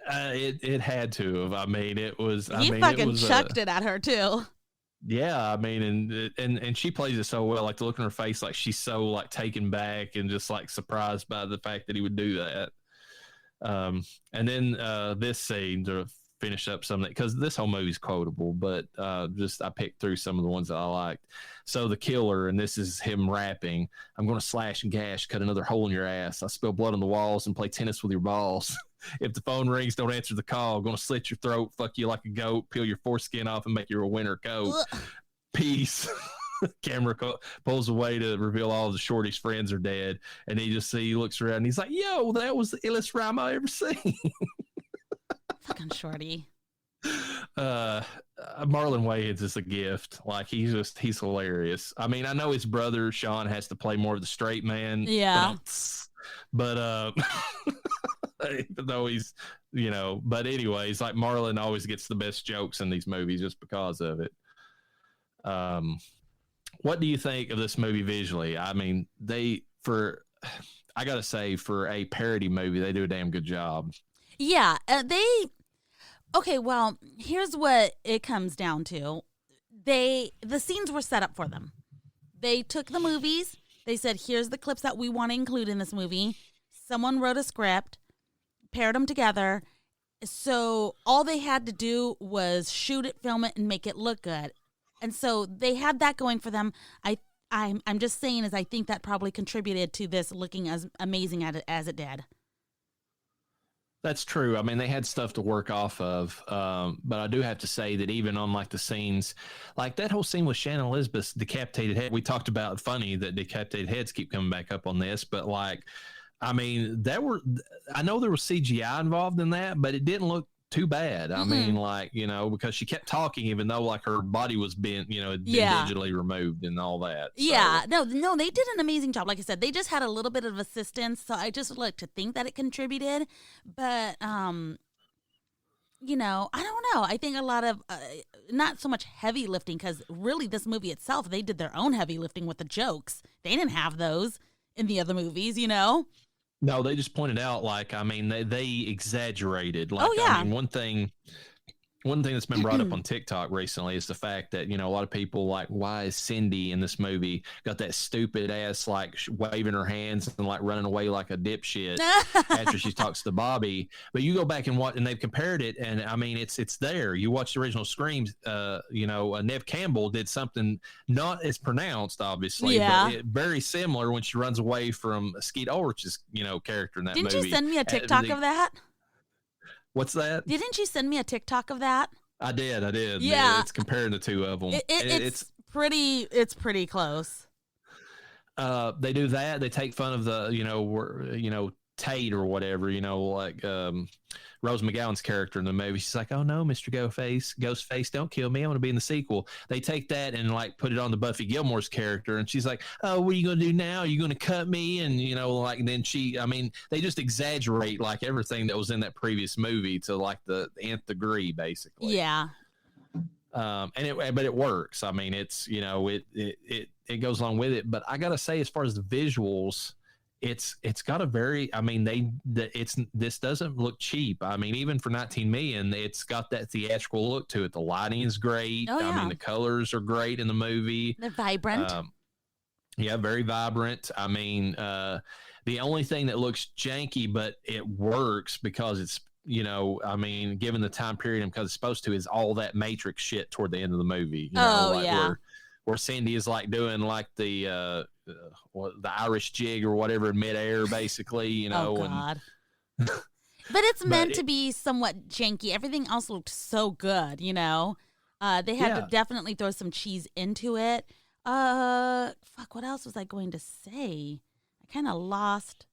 Speaker 4: It had to have. I mean, it was.
Speaker 3: He fucking chucked it at her too.
Speaker 4: Yeah, I mean, and she plays it so well. Like the look on her face, like she's so like taken back and just like surprised by the fact that he would do that. And then this scene to finish up some of that, because this whole movie's quotable, but I picked through some of the ones that I liked. So the killer, and this is him rapping, I'm going to slash and gash, cut another hole in your ass. I spill blood on the walls and play tennis with your balls. If the phone rings, don't answer the call. I'm going to slit your throat, fuck you like a goat, peel your foreskin off and make you a winter coat. Peace. Camera pulls away to reveal all the Shorty's friends are dead. And he looks around and he's like, yo, that was the illest rhyme I ever seen.
Speaker 3: Fucking Shorty.
Speaker 4: Marlon Wayans is a gift. Like he's hilarious. I mean, I know his brother Sean has to play more of the straight man.
Speaker 3: Yeah.
Speaker 4: But even though he's, but anyways, like Marlon always gets the best jokes in these movies just because of it. What do you think of this movie visually? I mean, I gotta say, for a parody movie, they do a damn good job.
Speaker 3: Yeah, okay, well, here's what it comes down to. The scenes were set up for them. They took the movies, they said, here's the clips that we want to include in this movie. Someone wrote a script, paired them together. So all they had to do was shoot it, film it, and make it look good. And so they had that going for them. I'm just saying, I think that probably contributed to this looking as amazing as it did.
Speaker 4: That's true. I mean, they had stuff to work off of, but I do have to say that even on like the scenes, like that whole scene with Shannon Elizabeth's decapitated head, we talked about funny that decapitated heads keep coming back up on this, but like, I mean, I know there was CGI involved in that, but it didn't look too bad. I mean, like, because she kept talking, even though like her body was been digitally removed and all that.
Speaker 3: Yeah, so. No, they did an amazing job. Like I said, they just had a little bit of assistance. So I just like to think that it contributed, but, I don't know. I think a lot of, not so much heavy lifting, because really this movie itself, they did their own heavy lifting with the jokes. They didn't have those in the other movies,
Speaker 4: No, they just pointed out, like, I mean, they exaggerated. Like,
Speaker 3: oh, yeah.
Speaker 4: I mean, one thing that's been brought up on TikTok recently is the fact that, a lot of people like, why is Cindy in this movie got that stupid ass, like waving her hands and like running away like a dipshit after she talks to Bobby. But you go back and watch, and they've compared it. And I mean, it's there. You watch the original Screams, Neve Campbell did something not as pronounced, obviously, but very similar when she runs away from Skeet Ulrich's, character in that movie.
Speaker 3: Didn't you send me a TikTok of that?
Speaker 4: What's that?
Speaker 3: Didn't you send me a TikTok of that?
Speaker 4: I did.
Speaker 3: Yeah.
Speaker 4: It's comparing the two of them.
Speaker 3: It's pretty close.
Speaker 4: They do that. They take fun of the, Tate or whatever, like Rose McGowan's character in the movie. She's like, "Oh no, Mr. Ghostface, don't kill me. I want to be in the sequel." They take that and like put it on the Buffy Gilmore's character, and she's like, "Oh, what are you gonna do now? Are you gonna cut me?" And like, and then they just exaggerate like everything that was in that previous movie to like the nth degree, basically.
Speaker 3: Yeah.
Speaker 4: But it works. I mean, it's it goes along with it. But I gotta say, as far as the visuals, it's got a very, this doesn't look cheap. I mean, even for 19 million, it's got that theatrical look to it. The lighting is great.
Speaker 3: Oh, yeah.
Speaker 4: I mean, the colors are great in the movie.
Speaker 3: They're vibrant.
Speaker 4: Yeah, very vibrant. I mean, the only thing that looks janky, but it works because it's, given the time period and because it's supposed to, is all that Matrix shit toward the end of the movie. Where Cindy is like doing like the Irish jig or whatever in midair, basically,
Speaker 3: Oh, God. But it's meant to be somewhat janky. Everything else looked so good, They had to definitely throw some cheese into it. What else was I going to say? I kind of lost.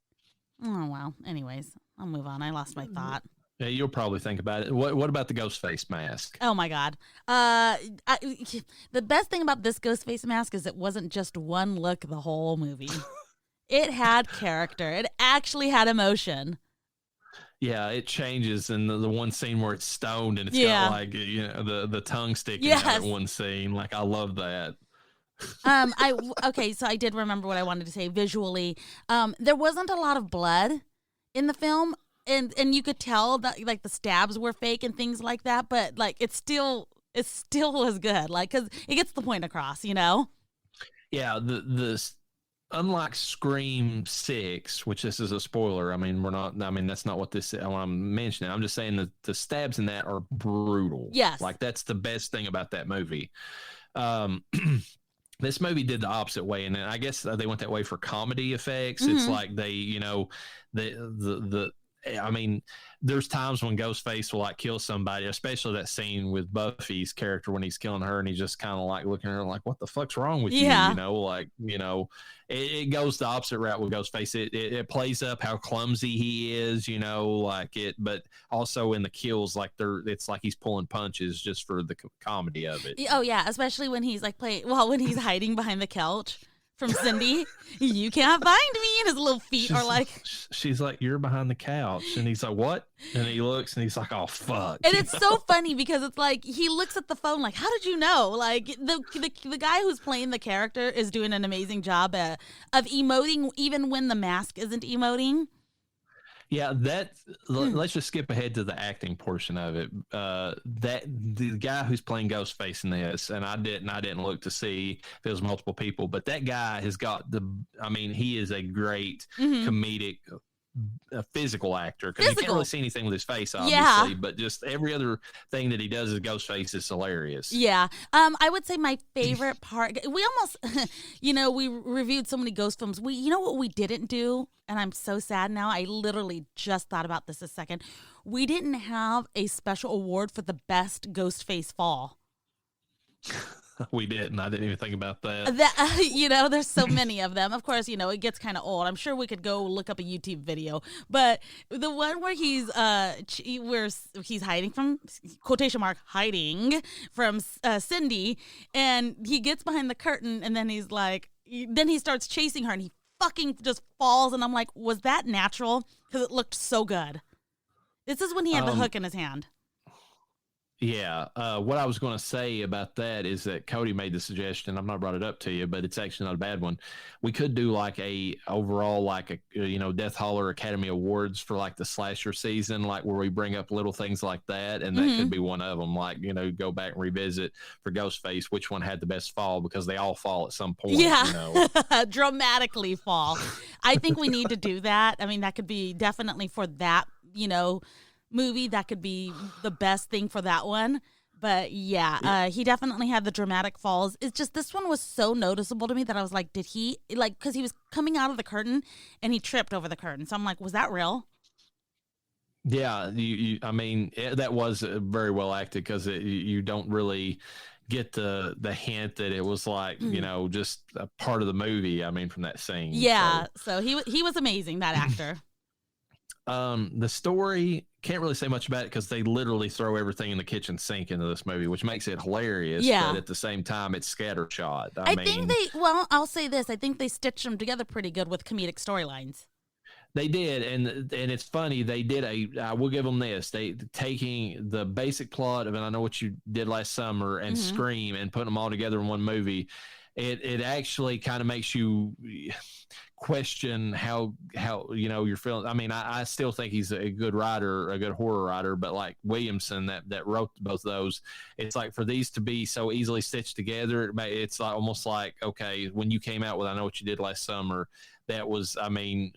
Speaker 3: Oh, well. Anyways, I'll move on. I lost my thought.
Speaker 4: Yeah, you'll probably think about it. What about the Ghostface mask?
Speaker 3: Oh, my God. The best thing about this Ghostface mask is it wasn't just one look the whole movie. It had character. It actually had emotion. Yeah,
Speaker 4: it changes in the one scene where it's stoned and it's got like the tongue sticking out in one scene. Like, I love that.
Speaker 3: So I did remember what I wanted to say visually. There wasn't a lot of blood in the film. And you could tell that like the stabs were fake and things like that, but like it still was good, like, because it gets the point across, Yeah,
Speaker 4: the unlike Scream 6, which this is a spoiler. I mean, that's not what this. I'm mentioning. I'm just saying that the stabs in that are brutal.
Speaker 3: Yes,
Speaker 4: like that's the best thing about that movie. This movie did the opposite way, and I guess they went that way for comedy effects. Mm-hmm. It's like they, I mean, there's times when Ghostface will like kill somebody, especially that scene with Buffy's character when he's killing her, and he's just kind of like looking at her like, "What the fuck's wrong with you?" It goes the opposite route with Ghostface. It plays up how clumsy he is, but also in the kills, like it's like he's pulling punches just for the comedy of it.
Speaker 3: Oh yeah, especially when he's like when he's hiding behind the couch from Cindy. "You can't find me," and his little feet are like.
Speaker 4: She's like, "You're behind the couch," and he's like, "What?" And he looks, and he's like, "Oh fuck!"
Speaker 3: And it's so funny because it's like he looks at the phone like, "How did you know?" Like the guy who's playing the character is doing an amazing job of emoting, even when the mask isn't emoting.
Speaker 4: Yeah, let's just skip ahead to the acting portion of it. That the guy who's playing Ghostface in this, and I didn't look to see if it was multiple people, but that guy has got he is a great comedic physical actor, because you can't really see anything with his face, obviously, but just every other thing that he does as Ghostface is hilarious.
Speaker 3: Yeah. I would say my favorite part, we almost, we reviewed so many ghost films. What we didn't do, and I'm so sad now, I literally just thought about this a second. We didn't have a special award for the best Ghostface fall.
Speaker 4: We didn't. I didn't even think about that.
Speaker 3: There's so many of them. Of course, it gets kind of old. I'm sure we could go look up a YouTube video. But the one where he's hiding from, quotation mark, hiding from Cindy, and he gets behind the curtain, and then he's like, then he starts chasing her, and he fucking just falls. And I'm like, was that natural? Because it looked so good. This is when he had the hook in his hand.
Speaker 4: Yeah. What I was going to say about that is that Cody made the suggestion. I've not brought it up to you, but it's actually not a bad one. We could do like a overall, like a, Death Holler Academy Awards for like the slasher season, like where we bring up little things like that. And that could be one of them. Like, go back and revisit for Ghostface, which one had the best fall, because they all fall at some point.
Speaker 3: Yeah. Dramatically fall. I think we need to do that. I mean, that could be definitely for that, movie, that could be the best thing for that one. But yeah, he definitely had the dramatic falls. It's just this one was so noticeable to me that I was like, did he, like, because he was coming out of the curtain and he tripped over the curtain, so I'm like, was that real?
Speaker 4: Yeah, that was very well acted, because you don't really get the hint that it was like just a part of the movie. From that scene.
Speaker 3: Yeah, so he was amazing, that actor.
Speaker 4: The story, can't really say much about it because they literally throw everything in the kitchen sink into this movie, which makes it hilarious.
Speaker 3: Yeah.
Speaker 4: But at the same time, it's scattershot.
Speaker 3: I think I'll say this. I think they stitched them together pretty good with comedic storylines.
Speaker 4: They did, and it's funny. They did I will give them this. They taking the basic plot of, and I Know What You Did Last Summer and Scream and putting them all together in one movie. It actually kind of makes you question how you're feeling. I mean, I still think he's a good writer, a good horror writer, but like Williamson that wrote both of those, it's like for these to be so easily stitched together, it's like almost like, okay, when you came out with I Know What You Did Last Summer, that was, I mean,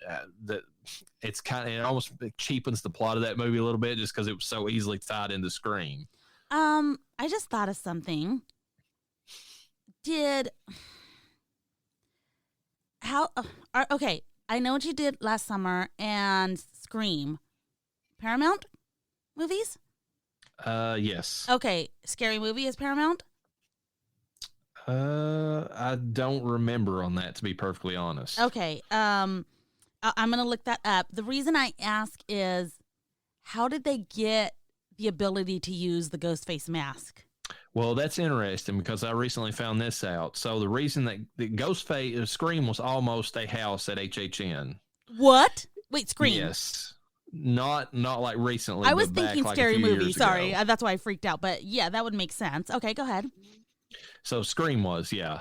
Speaker 4: it's kind of, it almost cheapens the plot of that movie a little bit just because it was so easily tied into Scream.
Speaker 3: I just thought of something. Okay, I Know What You Did Last Summer and Scream, Paramount movies?
Speaker 4: Yes.
Speaker 3: Okay, Scary Movie is Paramount?
Speaker 4: I don't remember on that, to be perfectly honest.
Speaker 3: Okay, I'm going to look that up. The reason I ask is, how did they get the ability to use the Ghostface mask?
Speaker 4: Well, that's interesting because I recently found this out. So the reason that the Ghostface Scream was almost a house at HHN.
Speaker 3: What? Wait, Scream?
Speaker 4: Yes. Not like recently.
Speaker 3: I was
Speaker 4: but
Speaker 3: thinking
Speaker 4: back
Speaker 3: Scary
Speaker 4: like a few
Speaker 3: Movie.
Speaker 4: years
Speaker 3: Sorry.
Speaker 4: ago.
Speaker 3: That's why I freaked out. But yeah, that would make sense. Okay, go ahead.
Speaker 4: So Scream was, yeah.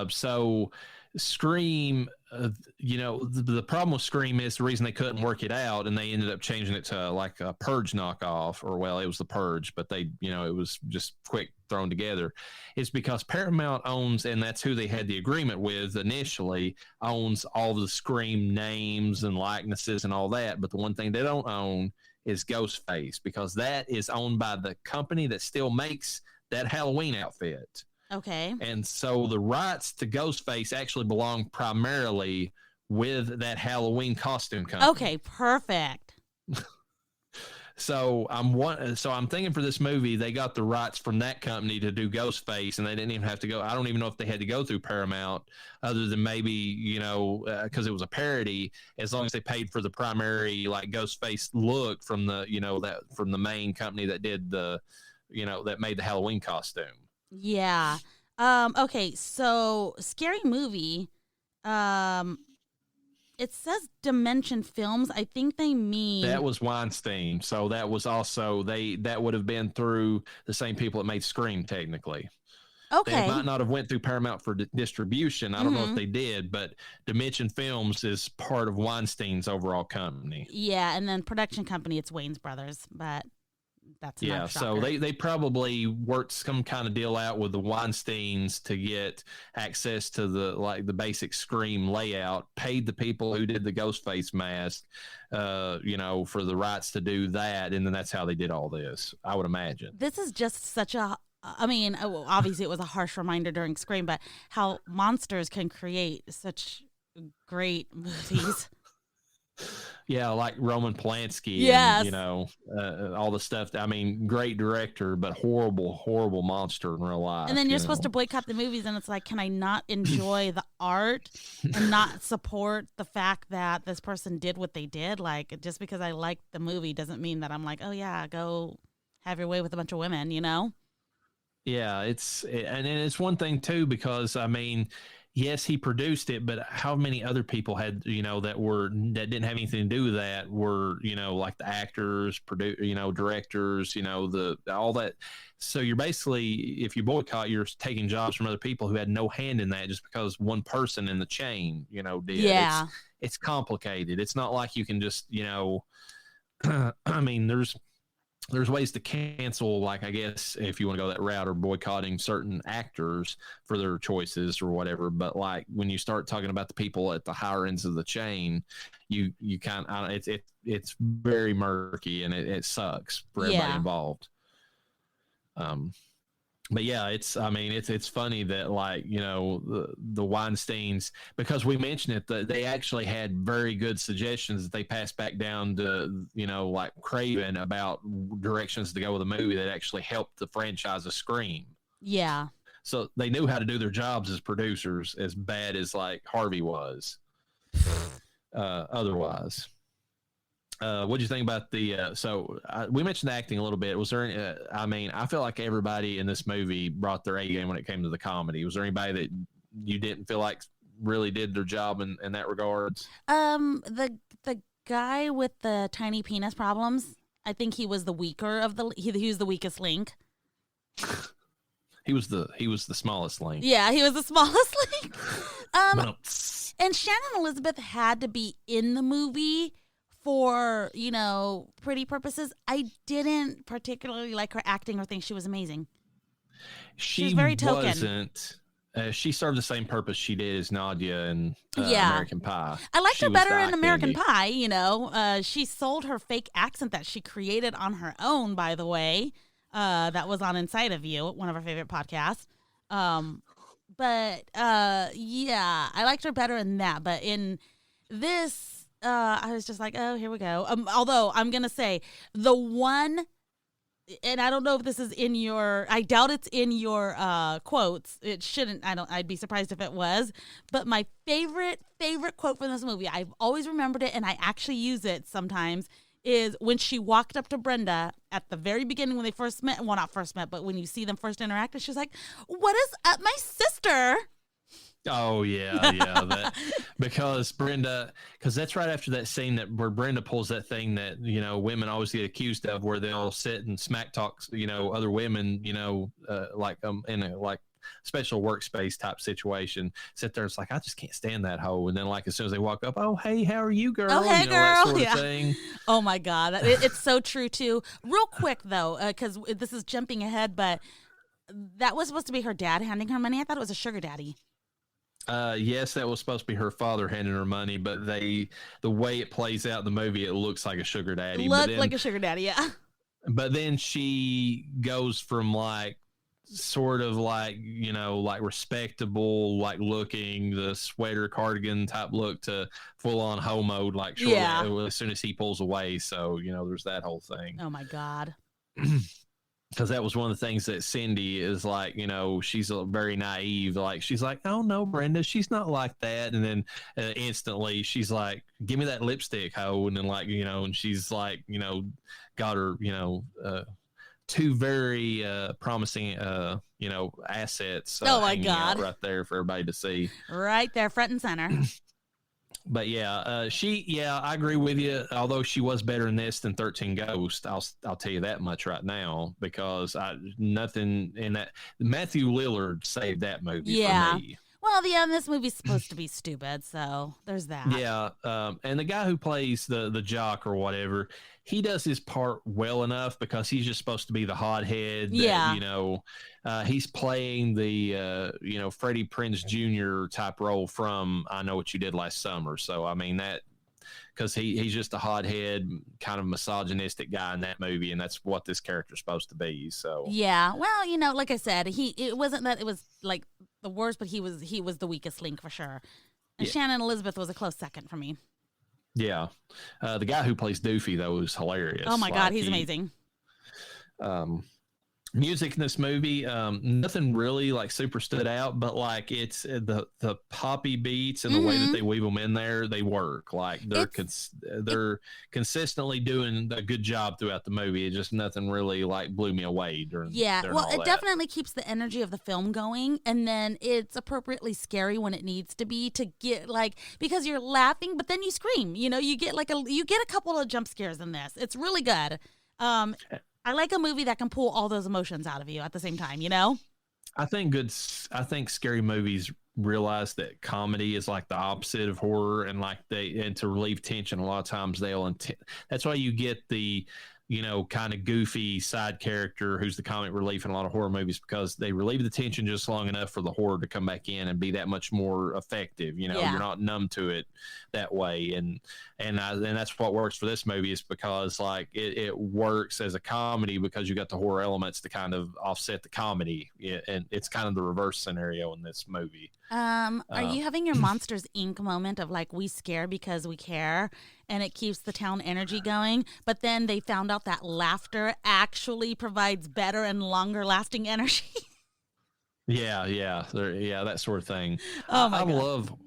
Speaker 4: So Scream, the problem with Scream is the reason they couldn't work it out, and they ended up changing it to like a Purge knockoff, or well, it was the Purge, but they, it was just quick thrown together, is because Paramount owns, and that's who they had the agreement with initially, owns all the Scream names and likenesses and all that. But the one thing they don't own is Ghostface, because that is owned by the company that still makes that Halloween outfit.
Speaker 3: Okay.
Speaker 4: And so the rights to Ghostface actually belong primarily with that Halloween costume company.
Speaker 3: Okay, perfect.
Speaker 4: So I'm thinking for this movie, they got the rights from that company to do Ghostface, and they didn't even have to go. I don't even know if they had to go through Paramount, other than maybe, because it was a parody, as long as they paid for the primary like Ghostface look from the, from the main company that did the, that made the Halloween costume.
Speaker 3: Yeah. Okay, so Scary Movie, it says Dimension Films. I think they mean
Speaker 4: that was Weinstein. So that was also that would have been through the same people that made Scream, technically.
Speaker 3: Okay.
Speaker 4: They might not have went through Paramount for distribution. I don't know if they did, but Dimension Films is part of Weinstein's overall company.
Speaker 3: Yeah, and then production company, it's Wayne's Brothers, but that's not
Speaker 4: so they probably worked some kind of deal out with the Weinsteins to get access to the basic Scream layout, paid the people who did the Ghostface mask, for the rights to do that, and then that's how they did all this, I would imagine.
Speaker 3: This is just such a, I mean, obviously it was a harsh reminder during Scream, but how monsters can create such great movies.
Speaker 4: Yeah, like Roman Polanski.
Speaker 3: Yes.
Speaker 4: And, all the stuff. I mean, great director, but horrible monster in real life.
Speaker 3: And then you're supposed to boycott the movies, and it's like, can I not enjoy the art and not support the fact that this person did what they did? Like, just because I like the movie doesn't mean that I'm like, oh yeah, go have your way with a bunch of women,
Speaker 4: Yeah, it's one thing too, because I mean, yes, he produced it, but how many other people had, that didn't have anything to do with that were, like the actors, directors, all that. So you're basically, if you boycott, you're taking jobs from other people who had no hand in that just because one person in the chain, did.
Speaker 3: Yeah.
Speaker 4: It's complicated. It's not like you can just, I mean, there's ways to cancel, like, I guess, if you want to go that route, or boycotting certain actors for their choices or whatever. But like when you start talking about the people at the higher ends of the chain, you kind of, it's very murky, and it sucks for everybody involved. But yeah, it's funny that, like, the Weinsteins, because we mentioned it, that they actually had very good suggestions that they passed back down to, like Craven, about directions to go with a movie that actually helped the franchise of Scream.
Speaker 3: Yeah.
Speaker 4: So they knew how to do their jobs as producers, as bad as like Harvey was otherwise. What do you think about the? We mentioned the acting a little bit. Was there? I feel like everybody in this movie brought their A game when it came to the comedy. Was there anybody that you didn't feel like really did their job in that regards?
Speaker 3: The guy with the tiny penis problems. I think he was the weaker of the. He was the weakest link.
Speaker 4: He was the smallest link.
Speaker 3: Yeah, he was the smallest link. And Shannon Elizabeth had to be in the movie for, pretty purposes. I didn't particularly like her acting or think she was amazing. She was very token.
Speaker 4: Wasn't. She served the same purpose she did as Nadia in American Pie.
Speaker 3: I liked her better in American Pie, She sold her fake accent that she created on her own, by the way. That was on Inside of You, one of our favorite podcasts. But I liked her better in that. But in this, I was just like, oh, here we go. Although I'm going to say the one, and I don't know if this is in I doubt it's in your quotes. It shouldn't. I'd be surprised if it was. But my favorite quote from this movie, I've always remembered it, and I actually use it sometimes, is when she walked up to Brenda at the very beginning when they first met. Well, not first met, but when you see them first interact, and she's like, "What is up, my sister?"
Speaker 4: Oh yeah. Because that's right after that scene where Brenda pulls that thing that women always get accused of, where they'll sit and smack talk other women in a special workspace type situation. Sit there, it's like, I just can't stand that hoe. And then as soon as they walk up, oh hey, how are you, girl?
Speaker 3: Oh hey, girl,
Speaker 4: that sort of thing.
Speaker 3: Oh my God, it's so true too. Real quick though, because this is jumping ahead, but that was supposed to be her dad handing her money. I thought it was a sugar daddy.
Speaker 4: Yes, that was supposed to be her father handing her money, but the way it plays out in the movie, it looks like a sugar daddy.
Speaker 3: Like a sugar daddy, yeah.
Speaker 4: But then she goes from sort of respectable, looking, the sweater cardigan type look, to full on homo, as soon as he pulls away. So, there's that whole thing.
Speaker 3: Oh my God.
Speaker 4: Because that was one of the things that Cindy is she's very naive. She's like, oh no, Brenda, she's not like that. And then instantly she's like, give me that lipstick, hoe. And then and she's got her, two very promising, assets.
Speaker 3: Oh my God.
Speaker 4: Right there for everybody to see.
Speaker 3: Right there, front and center.
Speaker 4: But I agree with you. Although she was better in this than 13 Ghosts, I'll tell you that much right now, because nothing in that. Matthew Lillard saved that movie for me.
Speaker 3: Well, this movie's supposed to be stupid, so there's that.
Speaker 4: Yeah, and the guy who plays the jock or whatever, he does his part well enough, because he's just supposed to be the hothead.
Speaker 3: Yeah.
Speaker 4: He's playing the Freddie Prinze Jr. type role from I Know What You Did Last Summer. So I mean that, because he's just a hothead, kind of misogynistic guy in that movie, and that's what this character's supposed to be. So
Speaker 3: yeah, well, like I said, it wasn't that it was the worst, but he was the weakest link for sure. And Shannon Elizabeth was a close second for me.
Speaker 4: Yeah, the guy who plays Doofy though is hilarious.
Speaker 3: Oh my God, he's amazing.
Speaker 4: Music in this movie, nothing really super stood out, but it's the poppy beats and the way that they weave them in there, they work. They're consistently doing a good job throughout the movie. It just nothing really blew me away during.
Speaker 3: Yeah, well, it definitely keeps the energy of the film going, and then it's appropriately scary when it needs to be, to get because you're laughing, but then you scream. You get a couple of jump scares in this. It's really good. I like a movie that can pull all those emotions out of you at the same time,
Speaker 4: I think scary movies realize that comedy is the opposite of horror, and to relieve tension, a lot of times that's why you get the kind of goofy side character who's the comic relief in a lot of horror movies, because they relieve the tension just long enough for the horror to come back in and be that much more effective. You're not numb to it that way. And that's what works for this movie, is because it works as a comedy because you got the horror elements to kind of offset the comedy. And it's kind of the reverse scenario in this movie.
Speaker 3: Are you having your Monsters Inc. moment of we scare because we care, and it keeps the town energy going, but then they found out that laughter actually provides better and longer lasting energy?
Speaker 4: Yeah, that sort of thing.
Speaker 3: Oh my God.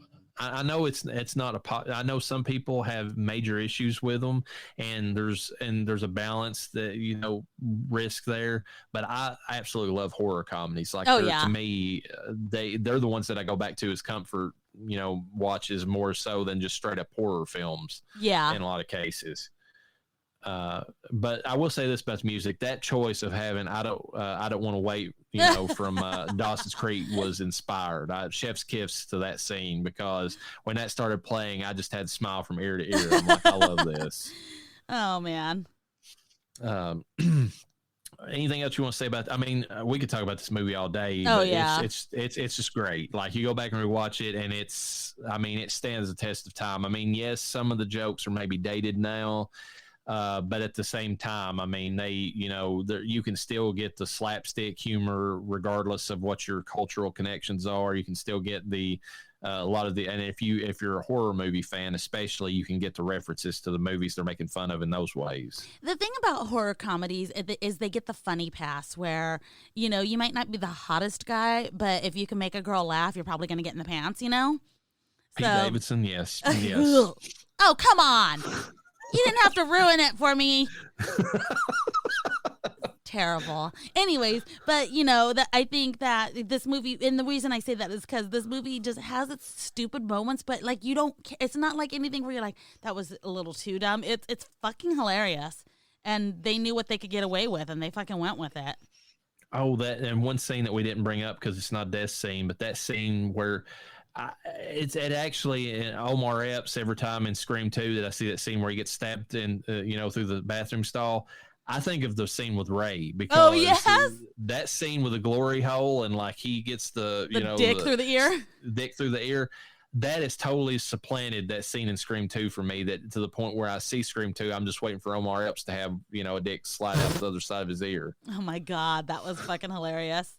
Speaker 4: I know it's not I know some people have major issues with them, and there's a balance that, you know, risk there. But I absolutely love horror comedies. Like, to me, they're the ones that I go back to as comfort, you know, watches more so than just straight up horror films.
Speaker 3: Yeah.
Speaker 4: In a lot of cases. But I will say this about the music: that choice of having I don't want to wait, you know, from Dawson's Creek was inspired. Chef's kiss to that scene, because when that started playing, I just had a smile from ear to ear. I'm like, I love this.
Speaker 3: Oh man.
Speaker 4: Anything else you want to say about? I mean, we could talk about this movie all day.
Speaker 3: Oh
Speaker 4: but
Speaker 3: yeah,
Speaker 4: it's just great. Like, you go back and rewatch it, and it stands the test of time. I mean, yes, some of the jokes are maybe dated now. But at the same time, I mean, you can still get the slapstick humor regardless of what your cultural connections are. You can still get a lot of and if you're a horror movie fan, especially, you can get the references to the movies they're making fun of in those ways.
Speaker 3: The thing about horror comedies is they get the funny pass, where, you know, you might not be the hottest guy, but if you can make a girl laugh, you're probably going to get in the pants, you know?
Speaker 4: Pete Davidson, yes.
Speaker 3: Oh, come on. You didn't have to ruin it for me. Terrible. Anyways, but, you know, that I think that this movie, and the reason I say that is because this movie just has its stupid moments, but, like, it's not like anything where you're like, that was a little too dumb. It's fucking hilarious. And they knew what they could get away with, and they fucking went with it.
Speaker 4: Oh, and one scene that we didn't bring up because it's not a death scene, but that scene where it actually, Omar Epps, every time in Scream 2 that I see that scene where he gets stabbed in, you know, through the bathroom stall, I think of the scene with Ray, because that scene with the glory hole, and like he gets the
Speaker 3: dick through the ear,
Speaker 4: that is totally supplanted that scene in Scream 2 for me, that to the point where I see Scream 2, I'm just waiting for Omar Epps to have, you know, a dick slide out the other side of his ear.
Speaker 3: Oh my God, that was fucking hilarious.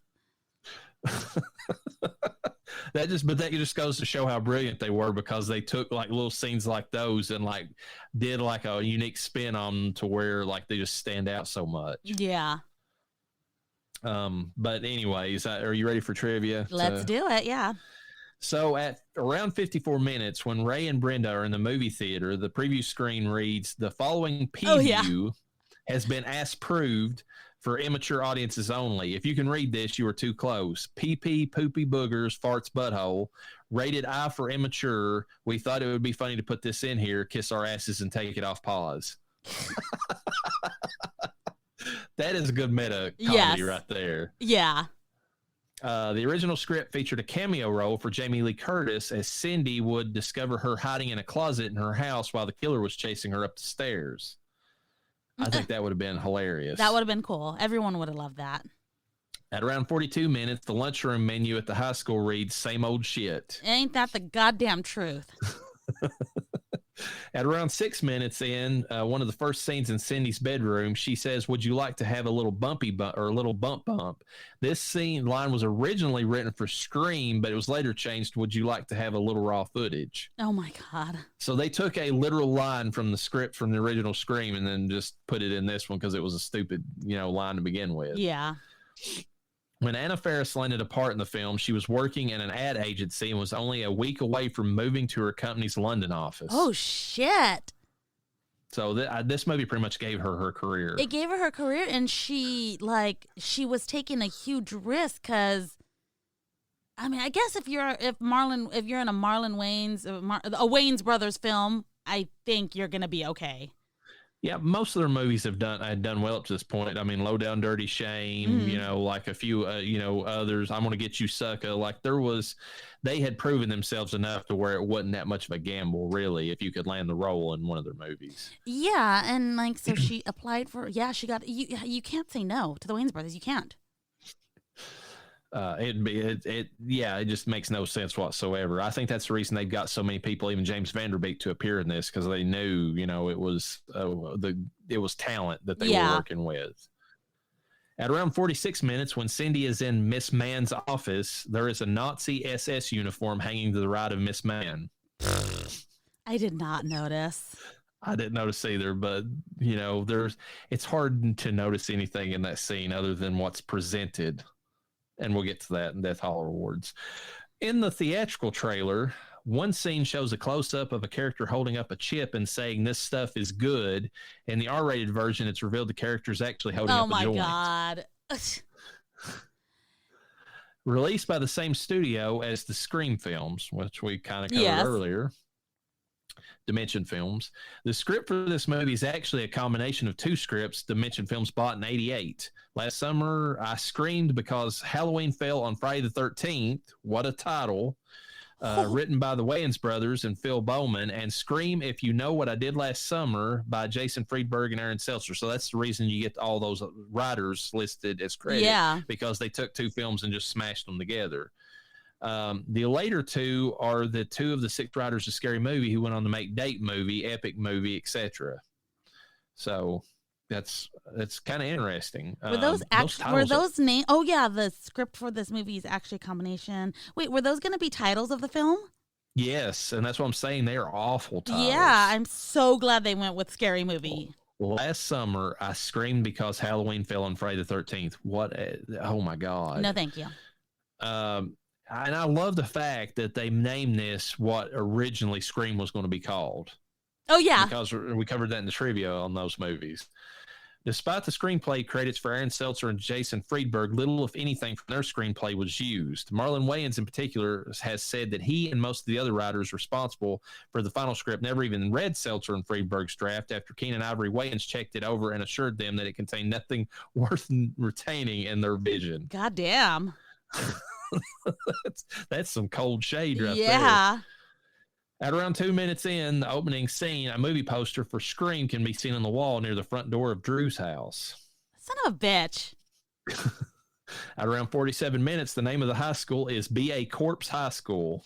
Speaker 4: That just goes to show how brilliant they were, because they took like little scenes like those and like did like a unique spin on them to where like they just stand out so much.
Speaker 3: Yeah.
Speaker 4: But anyways, are you ready for trivia?
Speaker 3: Let's do it. Yeah.
Speaker 4: So at around 54 minutes, when Ray and Brenda are in the movie theater, the preview screen reads, "The following preview has been approved for immature audiences only. If you can read this, you are too close. Pee-pee, poopy boogers, farts, butthole. Rated I for immature. We thought it would be funny to put this in here. Kiss our asses and take it off pause." That is a good meta comedy right there.
Speaker 3: Yeah.
Speaker 4: The original script featured a cameo role for Jamie Lee Curtis, as Cindy would discover her hiding in a closet in her house while the killer was chasing her up the stairs. I think that would have been hilarious.
Speaker 3: That would have been cool. Everyone would have loved that.
Speaker 4: At around 42 minutes, the lunchroom menu at the high school reads, "Same old shit."
Speaker 3: Ain't that the goddamn truth?
Speaker 4: At around 6 minutes in, one of the first scenes in Cindy's bedroom, she says, "Would you like to have a little bump?" This line was originally written for Scream, but it was later changed, "Would you like to have a little raw footage?"
Speaker 3: Oh my God.
Speaker 4: So they took a literal line from the script from the original Scream and then just put it in this one because it was a stupid, line to begin with.
Speaker 3: Yeah.
Speaker 4: When Anna Faris landed a part in the film, she was working in an ad agency and was only a week away from moving to her company's London office.
Speaker 3: Oh, shit.
Speaker 4: So this movie pretty much gave her her career.
Speaker 3: It gave her her career, and she was taking a huge risk because, I mean, I guess if you're in a Marlon Wayans, a Wayans Brothers film, I think you're going to be okay.
Speaker 4: Yeah, most of their movies had done well up to this point. I mean, Low Down Dirty Shame, like a few, others. I'm Gonna Get You, Sucker. Like they had proven themselves enough to where it wasn't that much of a gamble, really, if you could land the role in one of their movies.
Speaker 3: Yeah, and so she applied for. Yeah, she got. You can't say no to the Wayans Brothers. You can't.
Speaker 4: It just makes no sense whatsoever. I think that's the reason they've got so many people, even James Vanderbeek, to appear in this, because they knew, it was talent that they were working with. At around 46 minutes, when Cindy is in Miss Mann's office, there is a Nazi SS uniform hanging to the right of Miss Mann.
Speaker 3: I did not notice.
Speaker 4: I didn't notice either, but it's hard to notice anything in that scene other than what's presented. And we'll get to that in Death Hall Awards. In the theatrical trailer, One scene shows a close-up of a character holding up a chip and saying this stuff is good. In the R-rated version, it's revealed the character is actually holding up a joint.
Speaker 3: Oh, my God.
Speaker 4: Released by the same studio as the Scream films, which we kind of covered earlier, Dimension Films. The script for this movie is actually a combination of two scripts Dimension Films bought in 1988. Last summer, I screamed because Halloween fell on Friday the 13th. What a title. Written by the Wayans brothers and Phil Bowman, and Scream If You Know What I Did Last Summer by Jason Friedberg and Aaron Seltzer. So that's the reason you get all those writers listed as credit, because they took two films and just smashed them together. The later two are the two of the six writers of Scary Movie who went on to make Date Movie, Epic Movie, etc. So that's kind of interesting.
Speaker 3: Were those names? Oh yeah, the script for this movie is actually a combination. Wait, were those going to be titles of the film?
Speaker 4: Yes, and that's what I'm saying. They are awful titles.
Speaker 3: Yeah, I'm so glad they went with Scary Movie.
Speaker 4: Last summer, I screamed because Halloween fell on Friday the 13th. Oh my God.
Speaker 3: No, thank you.
Speaker 4: And I love the fact that they named this what originally Scream was going to be called.
Speaker 3: Oh yeah,
Speaker 4: because we covered that in the trivia on those movies. Despite the screenplay credits for Aaron Seltzer and Jason Friedberg, little, if anything, from their screenplay was used. Marlon Wayans, in particular, has said that he and most of the other writers responsible for the final script never even read Seltzer and Friedberg's draft after Keenan Ivory Wayans checked it over and assured them that it contained nothing worth retaining in their vision.
Speaker 3: God damn.
Speaker 4: that's some cold shade right there. At around 2 minutes in the opening scene, a movie poster for Scream can be seen on the wall near the front door of Drew's house.
Speaker 3: Son of a bitch.
Speaker 4: At around 47 minutes, the name of the high school is B.A. Corpse High School.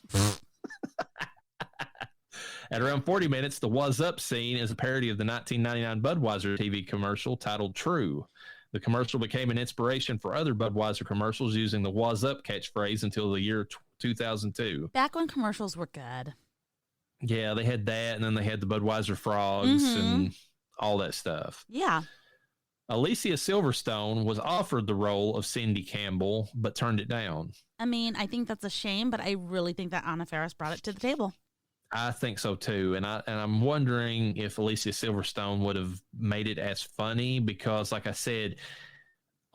Speaker 4: At around 40 minutes, the Was Up scene is a parody of the 1999 Budweiser TV commercial titled True. The commercial became an inspiration for other Budweiser commercials using the Was Up catchphrase until the year 2002.
Speaker 3: Back when commercials were good.
Speaker 4: Yeah, they had that, and then they had the Budweiser frogs and all that stuff.
Speaker 3: Yeah.
Speaker 4: Alicia Silverstone was offered the role of Cindy Campbell, but turned it down.
Speaker 3: I mean, I think that's a shame, but I really think that Anna Faris brought it to the table.
Speaker 4: I think so too, and I'm wondering if Alicia Silverstone would have made it as funny, because, like I said,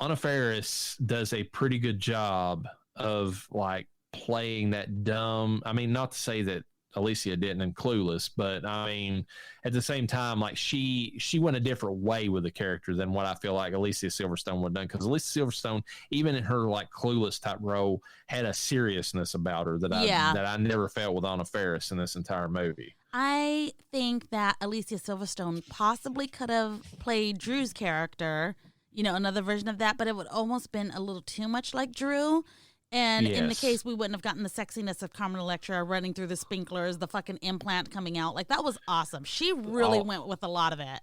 Speaker 4: Anna Faris does a pretty good job of like playing that dumb. I mean, not to say that Alicia didn't in Clueless, but I mean, at the same time, like she went a different way with the character than what I feel like Alicia Silverstone would have done. Because Alicia Silverstone, even in her like Clueless type role, had a seriousness about her that I never felt with Anna Faris in this entire movie.
Speaker 3: I think that Alicia Silverstone possibly could have played Drew's character, another version of that, but it would almost been a little too much like Drew. And in the case, we wouldn't have gotten the sexiness of Carmen Electra running through the sprinklers, the fucking implant coming out. Like, that was awesome. She really went with a lot of it.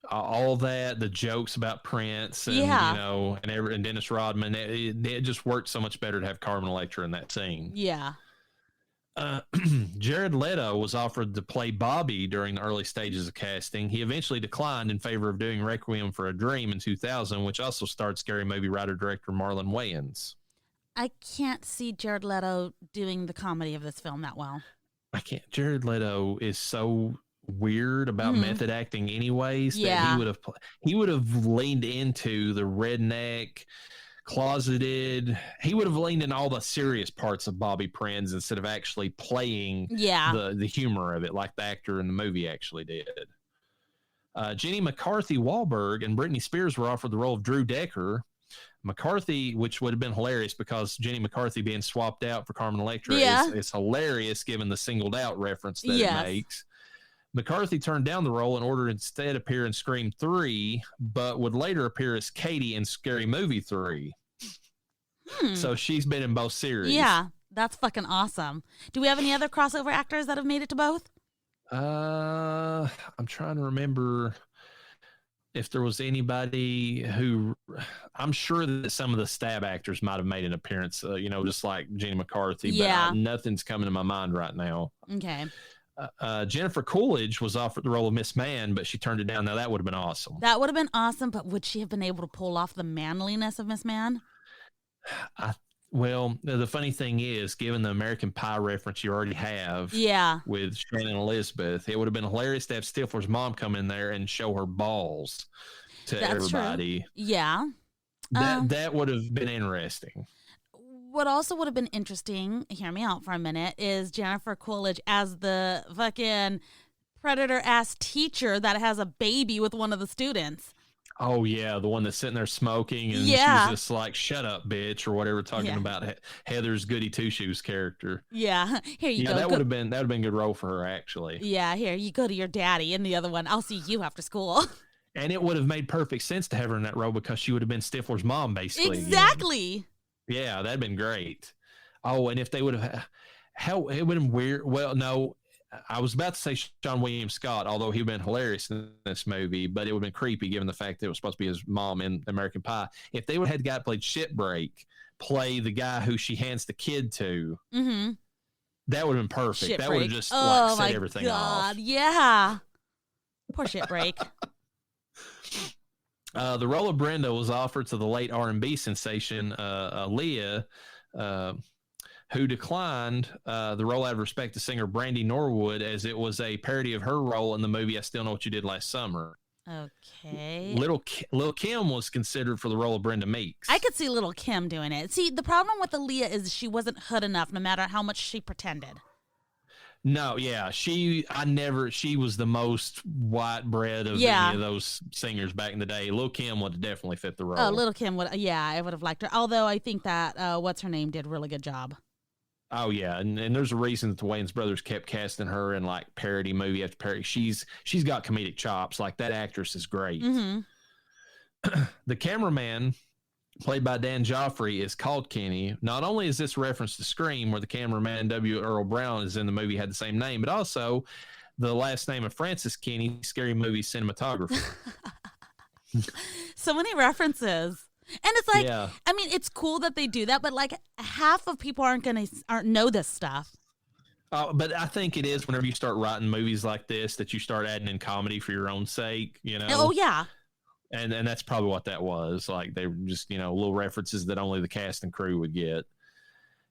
Speaker 4: All that, the jokes about Prince and, and Dennis Rodman, it just worked so much better to have Carmen Electra in that scene.
Speaker 3: Yeah.
Speaker 4: Jared Leto was offered to play Bobby during the early stages of casting. He eventually declined in favor of doing Requiem for a Dream in 2000, which also starred Scary Movie writer-director Marlon Wayans.
Speaker 3: I can't see Jared Leto doing the comedy of this film that well.
Speaker 4: I can't. Jared Leto is so weird about method acting anyways that he would have leaned into the redneck, closeted. He would have leaned in all the serious parts of Bobby Prince instead of actually playing the humor of it like the actor in the movie actually did. Jenny McCarthy Wahlberg and Britney Spears were offered the role of Drew Decker. McCarthy, which would have been hilarious because Jenny McCarthy being swapped out for Carmen Electra is hilarious given the singled out reference that it makes. McCarthy turned down the role in order to instead appear in Scream 3, but would later appear as Katie in Scary Movie 3. So she's been in both series.
Speaker 3: Yeah, that's fucking awesome. Do we have any other crossover actors that have made it to both?
Speaker 4: I'm trying to remember if there was anybody who, I'm sure that some of the stab actors might have made an appearance, just like Jenny McCarthy, but nothing's coming to my mind right now.
Speaker 3: Okay.
Speaker 4: Jennifer Coolidge was offered the role of Miss Man, but she turned it down. Now that would have been awesome.
Speaker 3: That would have been awesome, but would she have been able to pull off the manliness of Miss Man?
Speaker 4: Well, the funny thing is, given the American Pie reference you already have
Speaker 3: Yeah.
Speaker 4: with Shannon Elizabeth, it would have been hilarious to have Stifler's mom come in there and show her balls to
Speaker 3: That's
Speaker 4: everybody.
Speaker 3: true. Yeah.
Speaker 4: That would have been interesting.
Speaker 3: What also would have been interesting, hear me out for a minute, is Jennifer Coolidge as the fucking predator-ass teacher that has a baby with one of the students.
Speaker 4: Oh, yeah, the one that's sitting there smoking, and she's just like, shut up, bitch, or whatever, talking about Heather's Goody Two-Shoes character.
Speaker 3: Yeah, here you go.
Speaker 4: That would have been a good role for her, actually.
Speaker 3: Yeah, here, you go to your daddy, and the other one, I'll see you after school.
Speaker 4: And it would have made perfect sense to have her in that role because she would have been Stifler's mom, basically.
Speaker 3: Exactly.
Speaker 4: Again. Yeah, that'd been great. Oh, and if they would have, it would have been weird. Well, no, I was about to say Sean William Scott, although he'd been hilarious in this movie, but it would have been creepy given the fact that it was supposed to be his mom in American Pie. If they would have had the guy that played Shipbreak play the guy who she hands the kid to, that would have been perfect. That would have just set everything off.
Speaker 3: Yeah. Poor Shipbreak.
Speaker 4: The role of Brenda was offered to the late R&B sensation Aaliyah, who declined the role out of respect to singer Brandy Norwood, as it was a parody of her role in the movie I Still Know What You Did Last Summer.
Speaker 3: Okay.
Speaker 4: Little Kim was considered for the role of Brenda Meeks.
Speaker 3: I could see Little Kim doing it. See, the problem with Aaliyah is she wasn't hood enough no matter how much she pretended.
Speaker 4: No, yeah, she was the most white bread of any of those singers back in the day. Lil' Kim would have definitely fit the role.
Speaker 3: Oh, Little Kim would, I would have liked her. Although I think that what's her name did a really good job.
Speaker 4: Oh yeah, and there's a reason that the Wayans brothers kept casting her in like parody movie after parody. She's got comedic chops. Like that actress is great. The cameraman, played by Dan Joffrey, is called Kenny. Not only is this reference to Scream, where the cameraman W. Earl Brown is in the movie, had the same name, but also the last name of Francis Kenny, Scary Movie cinematographer.
Speaker 3: So many references. And it's like, I mean, it's cool that they do that, but like half of people aren't know this stuff.
Speaker 4: But I think it is whenever you start writing movies like this that you start adding in comedy for your own sake, you know?
Speaker 3: Oh, yeah.
Speaker 4: And that's probably what that was. Like they were just, little references that only the cast and crew would get.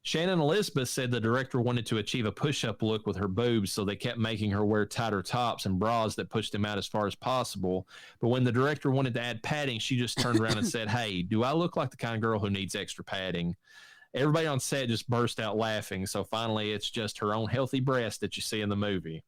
Speaker 4: Shannon Elizabeth said the director wanted to achieve a push-up look with her boobs, so they kept making her wear tighter tops and bras that pushed them out as far as possible. But when the director wanted to add padding, she just turned around and said, "Hey, do I look like the kind of girl who needs extra padding?" Everybody on set just burst out laughing. So finally, it's just her own healthy breast that you see in the movie.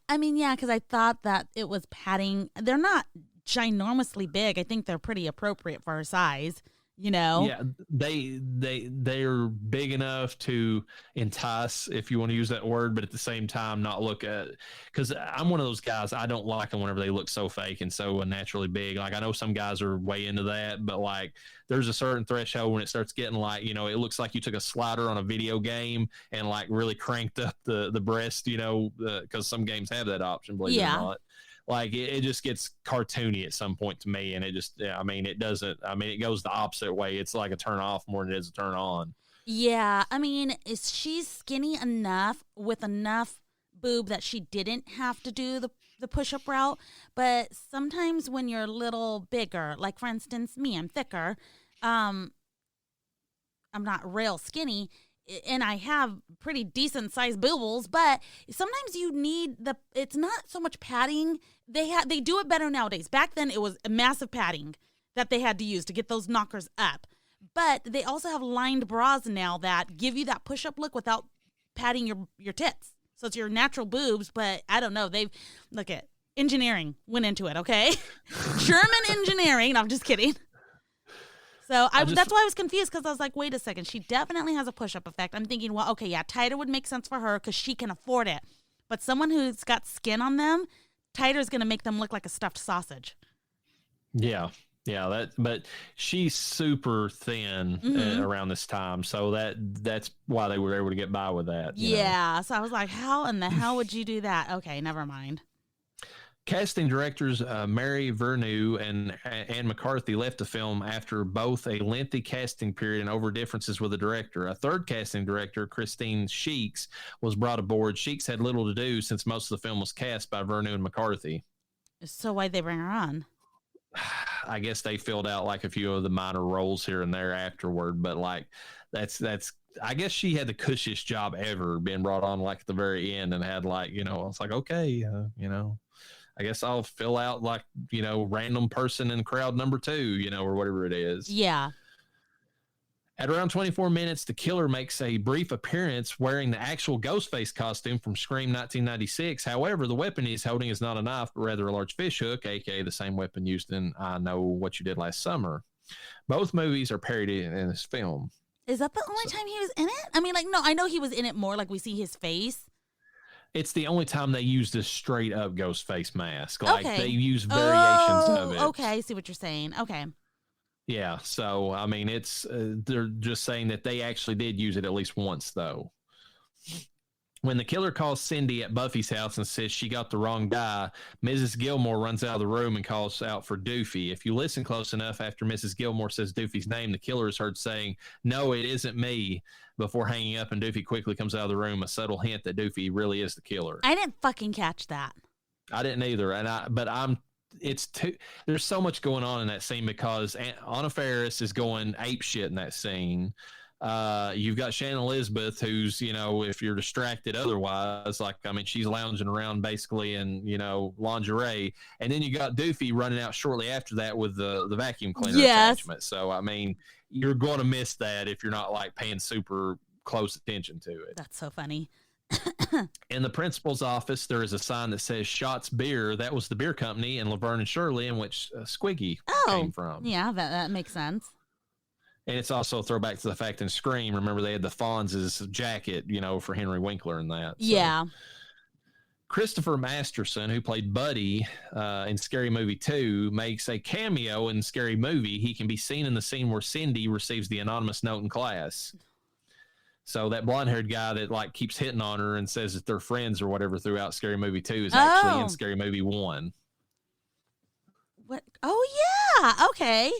Speaker 3: I mean, yeah, because I thought that it was padding. They're not ginormously big. I think they're pretty appropriate for her size. Yeah, they're big enough to entice, if you want to use that word, but at the same time not look at, because I'm one of those guys, I don't like them whenever they look so fake and so unnaturally big. Like I know some guys are way into that, but like there's a certain threshold when it starts getting like, it looks like you took a slider on a video game and like really cranked up the breast, because some games have that option, believe it or not. Like it just gets cartoony at some point to me, and it just, it doesn't. It goes the opposite way. It's like a turn off more than it is a turn on. Yeah, she's skinny enough with enough boob that she didn't have to do the push-up route. But sometimes when you're a little bigger, like for instance me, I'm thicker. I'm not real skinny. And I have pretty decent sized boobles, but sometimes you need it's not so much padding. They do it better nowadays. Back then it was a massive padding that they had to use to get those knockers up. But they also have lined bras now that give you that push-up look without padding your tits. So it's your natural boobs, but I don't know. Look at engineering went into it, okay? German engineering. No, I'm just kidding. So that's why I was confused, because I was like, wait a second. She definitely has a push-up effect. I'm thinking, well, okay, yeah, tighter would make sense for her because she can afford it. But someone who's got skin on them, tighter is going to make them look like a stuffed sausage.
Speaker 4: Yeah. But she's super thin around this time. So that's why they were able to get by with that.
Speaker 3: Yeah. So I was like, how in the hell would you do that? Okay, never mind.
Speaker 4: Casting directors Mary Vernon and Anne McCarthy left the film after both a lengthy casting period and over differences with the director. A third casting director, Christine Sheeks, was brought aboard. Sheeks had little to do since most of the film was cast by Vernon and McCarthy.
Speaker 3: So why'd they bring her on?
Speaker 4: I guess they filled out like a few of the minor roles here and there afterward, but like that's I guess she had the cushiest job ever, being brought on like at the very end and had like, you know, I was like, okay, you know, I guess I'll fill out like, you know, random person in crowd number 2, you know, or whatever it is.
Speaker 3: Yeah.
Speaker 4: At around 24 minutes, the killer makes a brief appearance wearing the actual Ghostface costume from Scream 1996. However, the weapon he's holding is not a knife, but rather a large fish hook, aka the same weapon used in I Know What You Did Last Summer. Both movies are parodied in this film.
Speaker 3: Is that the only time he was in it? I mean, like, no, I know he was in it more, like we see his face.
Speaker 4: It's the only time they used a straight up Ghostface mask. Like
Speaker 3: Okay.
Speaker 4: they use variations of it.
Speaker 3: Okay, I see what you're saying. Okay.
Speaker 4: Yeah, so I mean, it's they're just saying that they actually did use it at least once, though. When the killer calls Cindy at Buffy's house and says she got the wrong guy, Mrs. Gilmore runs out of the room and calls out for Doofy. If you listen close enough, after Mrs. Gilmore says Doofy's name, the killer is heard saying, "No, it isn't me," before hanging up, and Doofy quickly comes out of the room, a subtle hint that Doofy really is the killer.
Speaker 3: I didn't fucking catch that.
Speaker 4: I didn't either, but it's too, there's so much going on in that scene because Anna Faris is going ape shit in that scene. You've got Shannon Elizabeth, who's, you know, if you're distracted otherwise, like, I mean, she's lounging around basically in, you know, lingerie. And then you got Doofy running out shortly after that with the vacuum cleaner attachment. So, I mean, you're going to miss that if you're not like paying super close attention to it.
Speaker 3: That's so funny.
Speaker 4: In the principal's office, there is a sign that says Shots Beer. That was the beer company in Laverne and Shirley in which Squiggy came from.
Speaker 3: Yeah, that makes sense.
Speaker 4: And it's also a throwback to the fact in Scream, remember they had the Fonz's jacket, you know, for Henry Winkler and that. So.
Speaker 3: Yeah.
Speaker 4: Christopher Masterson, who played Buddy in Scary Movie 2, makes a cameo in Scary Movie. He can be seen in the scene where Cindy receives the anonymous note in class. So that blonde-haired guy that like keeps hitting on her and says that they're friends or whatever throughout Scary Movie 2 is actually in Scary Movie 1.
Speaker 3: What? Oh, yeah. Okay.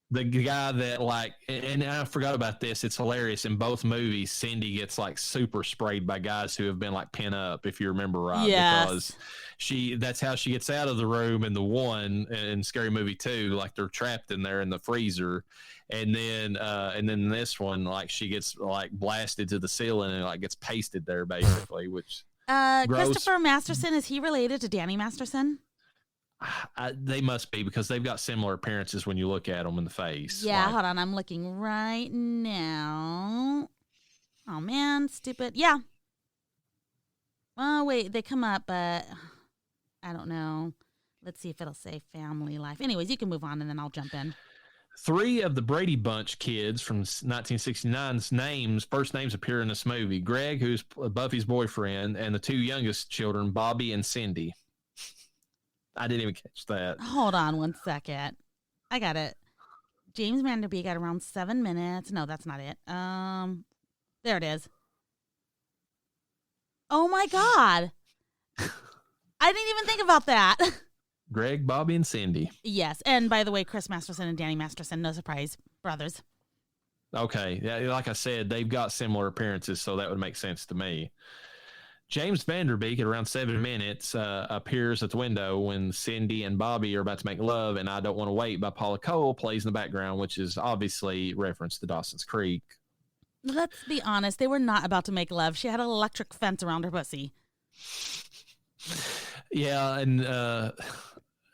Speaker 4: The guy that like, and I forgot about this. It's hilarious. In both movies, Cindy gets like super sprayed by guys who have been like pin up, if you remember right.
Speaker 3: Yes.
Speaker 4: Because that's how she gets out of the room in the one in Scary Movie 2. Like they're trapped in there in the freezer. And then this one, like she gets like blasted to the ceiling and like gets pasted there basically, which
Speaker 3: Christopher Masterson, is he related to Danny Masterson?
Speaker 4: They must be because they've got similar appearances when you look at them in the face.
Speaker 3: Yeah,
Speaker 4: like,
Speaker 3: hold on. I'm looking right now. Oh, man. Stupid. Yeah. Oh, wait. They come up, but I don't know. Let's see if it'll say family life. Anyways, you can move on and then I'll jump in.
Speaker 4: 3 of the Brady Bunch kids from 1969's first names appear in this movie. Greg, who's Buffy's boyfriend, and the 2 youngest children, Bobby and Cindy. I didn't even catch that.
Speaker 3: Hold on 1 second. I got it. James Van Der Beek got around 7 minutes. No, that's not it. There it is. Oh my God. I didn't even think about that.
Speaker 4: Greg, Bobby, and Cindy.
Speaker 3: Yes. And by the way, Chris Masterson and Danny Masterson, no surprise, brothers.
Speaker 4: Okay. Yeah, like I said, they've got similar appearances, so that would make sense to me. James Van Der Beek at around 7 minutes appears at the window when Cindy and Bobby are about to make love, and I Don't Want to Wait by Paula Cole plays in the background, which is obviously reference to Dawson's Creek.
Speaker 3: Let's be honest. They were not about to make love. She had an electric fence around her pussy.
Speaker 4: Yeah, and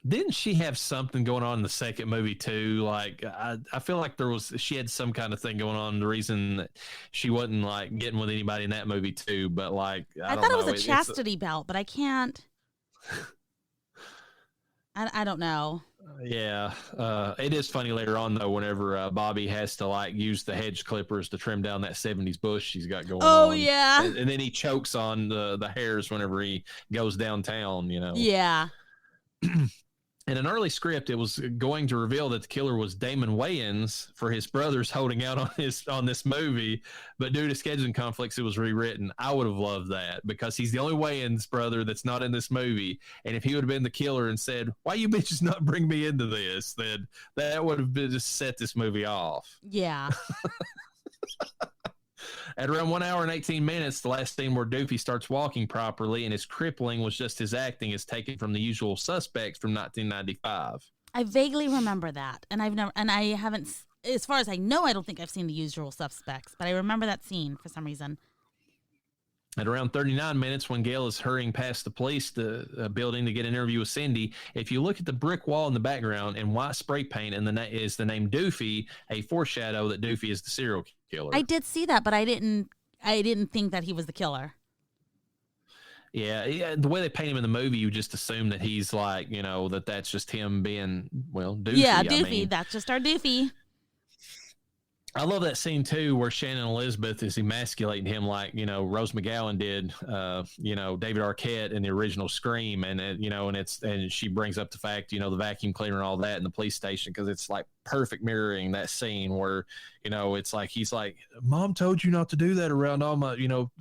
Speaker 4: didn't she have something going on in the second movie too? Like I feel like she had some kind of thing going on. The reason that she wasn't like getting with anybody in that movie too, but like I
Speaker 3: thought it was a chastity belt, but I can't. I don't know.
Speaker 4: Yeah, it is funny later on though. Whenever Bobby has to like use the hedge clippers to trim down that 70s bush she's got going on.
Speaker 3: Oh yeah,
Speaker 4: and then he chokes on the hairs whenever he goes downtown. You know.
Speaker 3: Yeah.
Speaker 4: In an early script, it was going to reveal that the killer was Damon Wayans for his brothers holding out on this movie, but due to scheduling conflicts, it was rewritten. I would have loved that because he's the only Wayans brother that's not in this movie. And if he would have been the killer and said, "Why you bitches not bring me into this?" then that would have just set this movie off.
Speaker 3: Yeah.
Speaker 4: At around 1 hour and 18 minutes, the last scene where Doofy starts walking properly and his crippling was just his acting is taken from The Usual Suspects from 1995.
Speaker 3: I vaguely remember that, and I haven't, as far as I know, I don't think I've seen The Usual Suspects, but I remember that scene for some reason.
Speaker 4: At around 39 minutes, when Gail is hurrying past the police building to get an interview with Cindy, if you look at the brick wall in the background in white spray paint and is the name Doofy, a foreshadow that Doofy is the serial killer.
Speaker 3: I did see that, but I didn't think that he was the killer.
Speaker 4: Yeah, the way they paint him in the movie, you just assume that he's like, that's just him being, Doofy.
Speaker 3: Yeah, Doofy. That's just our Doofy.
Speaker 4: I love that scene too, where Shannon Elizabeth is emasculating him like Rose McGowan did, David Arquette in the original Scream, and she brings up the fact, the vacuum cleaner and all that in the police station, because it's like perfect mirroring that scene where it's like he's like, Mom told you not to do that around all my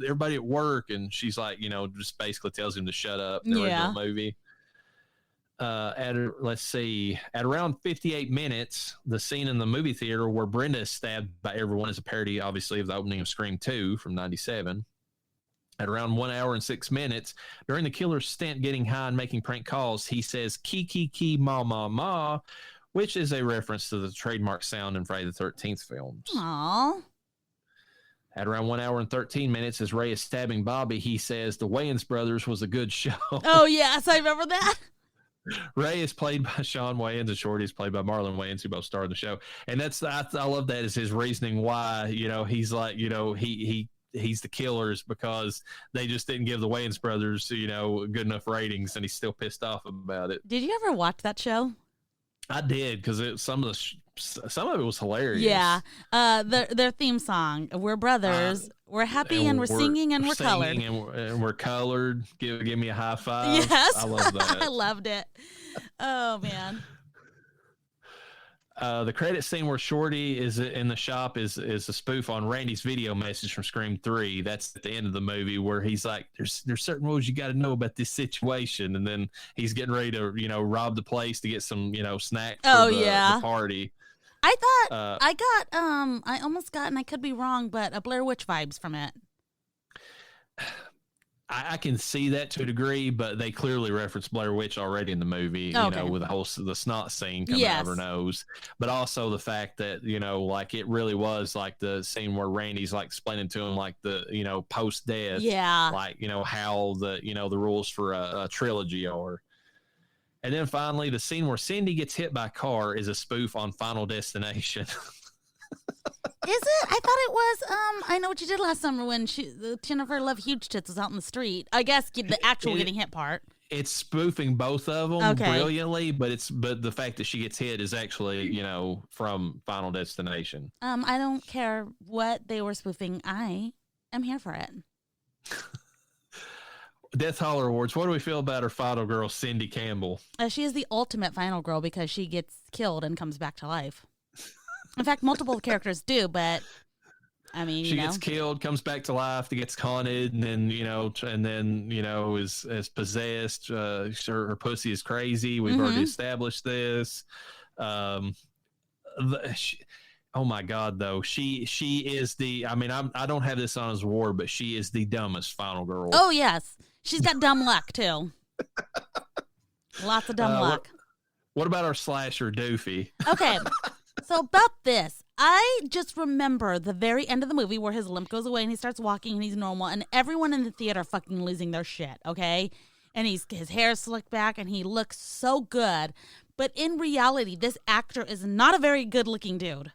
Speaker 4: everybody at work, and she's like just basically tells him to shut up in the original movie. At around 58 minutes, the scene in the movie theater where Brenda is stabbed by everyone is a parody, obviously, of the opening of Scream 2 from 97. At around 1 hour and 6 minutes, during the killer's stint getting high and making prank calls, he says, "Key, key, key, ma, ma, ma," which is a reference to the trademark sound in Friday the 13th films.
Speaker 3: Aww.
Speaker 4: At around 1 hour and 13 minutes, as Ray is stabbing Bobby, he says, "The Wayans brothers was a good show."
Speaker 3: Oh, yes, I remember that.
Speaker 4: Ray is played by Sean Wayans and Shorty is played by Marlon Wayans, who both starred in the show. And I love that as his reasoning why, he's like, he's the killers because they just didn't give the Wayans brothers, good enough ratings, and he's still pissed off about it.
Speaker 3: Did you ever watch that show?
Speaker 4: I did, because some of it was hilarious.
Speaker 3: Yeah. Their theme song, "We're brothers, we're happy and we're singing and we're colored."
Speaker 4: And we're colored. Give me a high five.
Speaker 3: Yes.
Speaker 4: I love that.
Speaker 3: I loved it. Oh, man.
Speaker 4: The credit scene where Shorty is in the shop is a spoof on Randy's video message from Scream 3. That's at the end of the movie where he's like, there's certain rules you got to know about this situation. And then he's getting ready to, rob the place to get some, snacks for the party.
Speaker 3: I thought I almost got, and I could be wrong, but a Blair Witch vibes from it.
Speaker 4: I can see that to a degree, but they clearly reference Blair Witch already in the movie, with the snot scene coming out of her nose. But also the fact that, like it really was like the scene where Randy's like explaining to him like the, post-death, like, how the rules for a trilogy are. And then finally, the scene where Cindy gets hit by a car is a spoof on Final Destination.
Speaker 3: Is it? I thought it was. I Know What You Did Last Summer when Jennifer Love Huge Tits was out in the street. I guess the actual getting hit part.
Speaker 4: It's spoofing both of them brilliantly, but the fact that she gets hit is actually from Final Destination.
Speaker 3: I don't care what they were spoofing. I am here for it.
Speaker 4: Death Holler Awards. What do we feel about our final girl, Cindy Campbell?
Speaker 3: She is the ultimate final girl because she gets killed and comes back to life. In fact, multiple characters do, but I mean,
Speaker 4: she gets killed, comes back to life, gets haunted, and then is possessed. Her pussy is crazy. We've already established this. Oh my God, though, she is the. I mean, I don't have this on as award, but she is the dumbest final girl.
Speaker 3: Oh yes, she's got dumb luck too. Lots of dumb luck.
Speaker 4: What about our slasher Doofy?
Speaker 3: Okay. So about this, I just remember the very end of the movie where his limp goes away and he starts walking and he's normal and everyone in the theater fucking losing their shit, okay? And his hair is slicked back and he looks so good. But in reality, this actor is not a very good looking dude.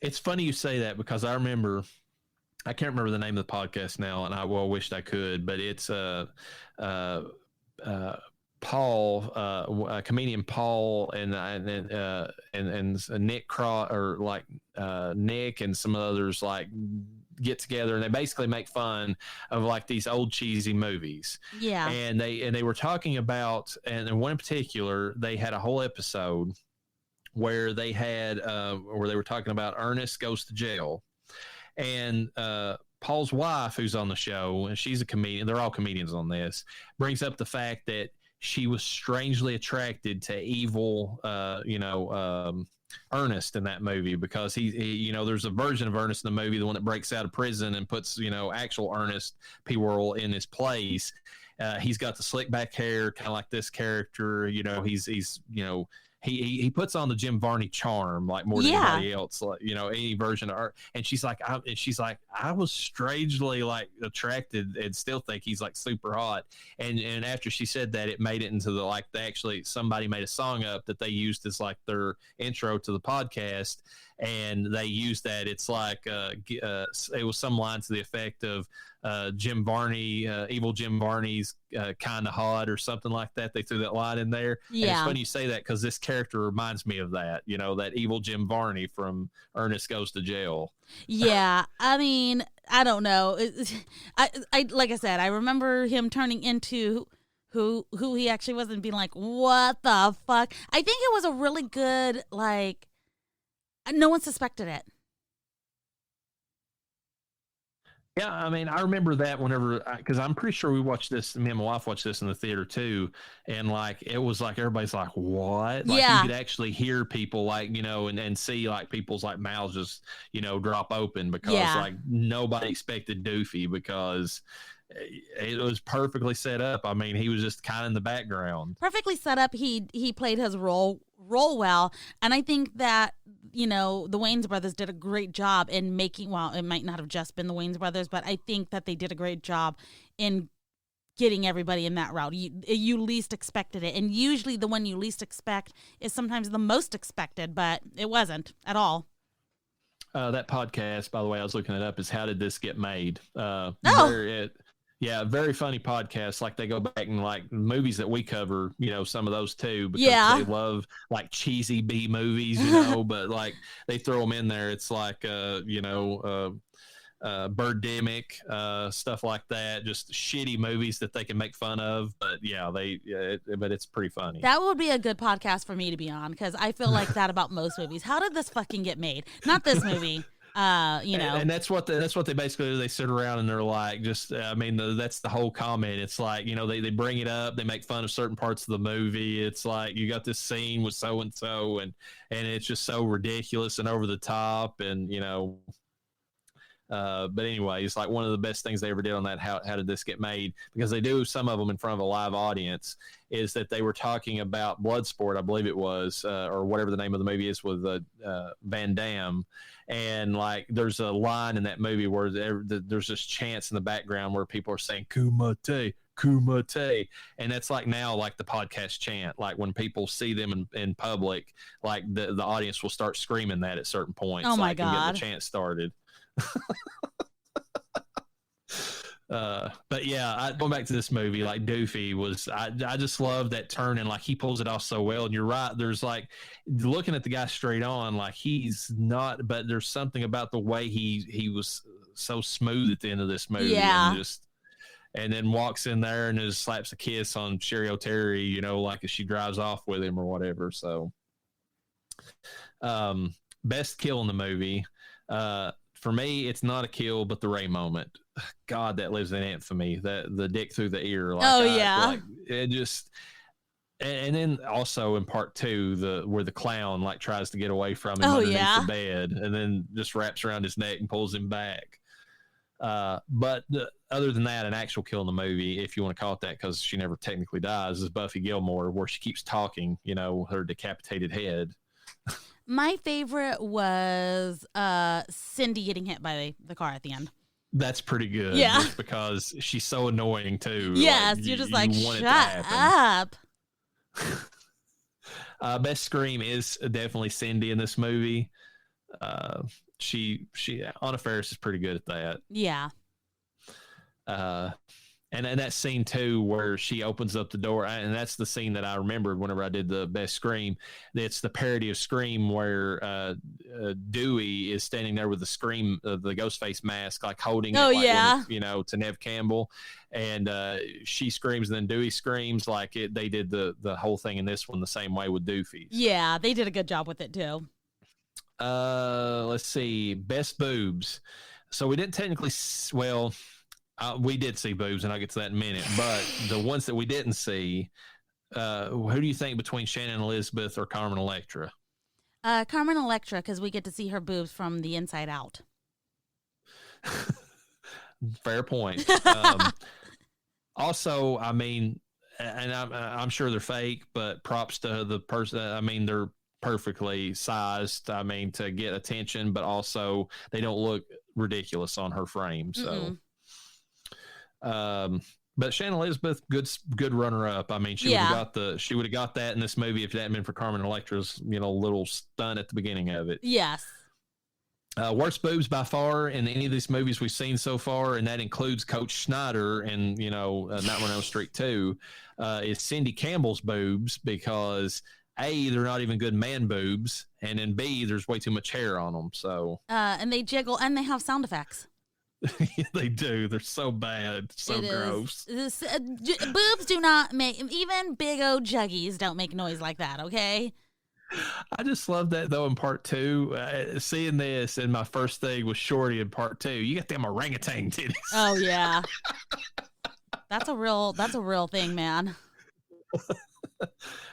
Speaker 4: It's funny you say that because I can't remember the name of the podcast now, and I wished I could, but it's Paul, comedian Paul, and Nick Nick and some others like get together and they basically make fun of like these old cheesy movies.
Speaker 3: Yeah.
Speaker 4: And they were talking about, and in one in particular, they had a whole episode where they were talking about Ernest Goes to Jail, and Paul's wife, who's on the show, and she's a comedian. They're all comedians on this. Brings up the fact that she was strangely attracted to evil, Ernest in that movie because he there's a version of Ernest in the movie, the one that breaks out of prison and puts, actual Ernest P. Worrell in his place. He's got the slick back hair, kind of like this character. He's he puts on the Jim Varney charm like more than anybody else, like any version of her. And she's like, I was strangely like attracted and still think he's like super hot. And after she said that, it made it into somebody made a song up that they used as like their intro to the podcast. And they used that. It's like it was some line to the effect of Jim Varney, evil Jim Varney's kind of hot or something like that. They threw that line in there. Yeah. And it's funny you say that because this character reminds me of that, that evil Jim Varney from Ernest Goes to Jail.
Speaker 3: Yeah. I mean, I don't know. I like I said, I remember him turning into who he actually was and being like, what the fuck? I think it was a really good, like, no one suspected it.
Speaker 4: Yeah, I mean, I remember that whenever, because I'm pretty sure we watched this, me and my wife watched this in the theater too, and like, it was like, everybody's like, what? Like, you could actually hear people like, and see like people's like mouths just, drop open because like nobody expected Doofy because it was perfectly set up. I mean, he was just kind of in the background. Perfectly
Speaker 3: set up. He played his role well, and I think that the Wayans brothers did a great job in making. Well, it might not have just been the Wayans brothers, but I think that they did a great job in getting everybody in that route. You least expected it, and usually the one you least expect is sometimes the most expected, but it wasn't at all.
Speaker 4: That podcast, by the way, I was looking it up, is How Did This Get Made? Very funny podcast. Like they go back and like movies that we cover, some of those too, because they love like cheesy B movies, but like they throw them in there. It's like, Birdemic, stuff like that. Just shitty movies that they can make fun of. But but it's pretty funny.
Speaker 3: That would be a good podcast for me to be on because I feel like that about most movies. How did this fucking get made? Not this movie. And
Speaker 4: that's what they basically do. They sit around and they're like, that's the whole comment. It's like, they bring it up, they make fun of certain parts of the movie. It's like, you got this scene with so and so, and it's just so ridiculous and over the top, and but anyway, it's like one of the best things they ever did on that. How did this get made? Because they do some of them in front of a live audience. Is that they were talking about Bloodsport, I believe it was, or whatever the name of the movie is with Van Damme. And like, there's a line in that movie where there's this chants in the background where people are saying "Kumite, Kumite," and that's like now like the podcast chant. Like when people see them in public, like the audience will start screaming that at certain points.
Speaker 3: Oh my God!
Speaker 4: And get the chant started. But yeah, going back to this movie, like Doofy was, I just love that turn, and like he pulls it off so well. And you're right, there's like, looking at the guy straight on, like he's not, but there's something about the way he was so smooth at the end of this movie. And then walks in there and just slaps a kiss on Sherry O'Terry, like as she drives off with him or whatever. So best kill in the movie, for me, it's not a kill, but the Ray moment. God, that lives in infamy. The dick through the ear. Like, it just. And then also in part 2, where the clown like tries to get away from him underneath the bed, and then just wraps around his neck and pulls him back. But other than that, an actual kill in the movie, if you want to call it that, because she never technically dies, is Buffy Gilmore, where she keeps talking. Her decapitated head.
Speaker 3: My favorite was Cindy getting hit by the car at the end.
Speaker 4: That's pretty good. Yeah. Just because she's so annoying, too.
Speaker 3: Yes, like, you're just like, shut up.
Speaker 4: Best scream is definitely Cindy in this movie. She Anna Faris is pretty good at that.
Speaker 3: Yeah.
Speaker 4: And that scene too, where she opens up the door, and that's the scene that I remembered whenever I did the best Scream. It's the parody of Scream where Dewey is standing there with the Scream, the Ghostface mask, like holding it, to Neve Campbell, and she screams, and then Dewey screams. Like they did the whole thing in this one the same way with Doofy.
Speaker 3: Yeah, they did a good job with it too.
Speaker 4: Let's see, best boobs. So we didn't technically, we did see boobs, and I'll get to that in a minute. But the ones that we didn't see, who do you think between Shannon Elizabeth or Carmen Electra?
Speaker 3: Carmen Electra, because we get to see her boobs from the inside out.
Speaker 4: Fair point. Also, I mean, and I'm sure they're fake, but props to the person. I mean, they're perfectly sized. I mean, to get attention, but also they don't look ridiculous on her frame. So, but Shannon Elizabeth, good runner up. I mean, she would have got that in this movie if it hadn't been for Carmen Electra's little stunt at the beginning of it.
Speaker 3: Yes.
Speaker 4: Worst boobs by far in any of these movies we've seen so far, and that includes Coach Schneider and Nightmare on Elm Street 2, is Cindy Campbell's boobs, because A, they're not even good man boobs, and then B, there's way too much hair on them. So
Speaker 3: and they jiggle and they have sound effects.
Speaker 4: They do. They're so bad, so gross.
Speaker 3: Boobs do not make, even big old juggies don't make noise like that. Okay.
Speaker 4: I just love that though. In part 2, seeing this, and my first thing was Shorty in part 2. You got them orangutan titties.
Speaker 3: Oh yeah, that's a real thing, man.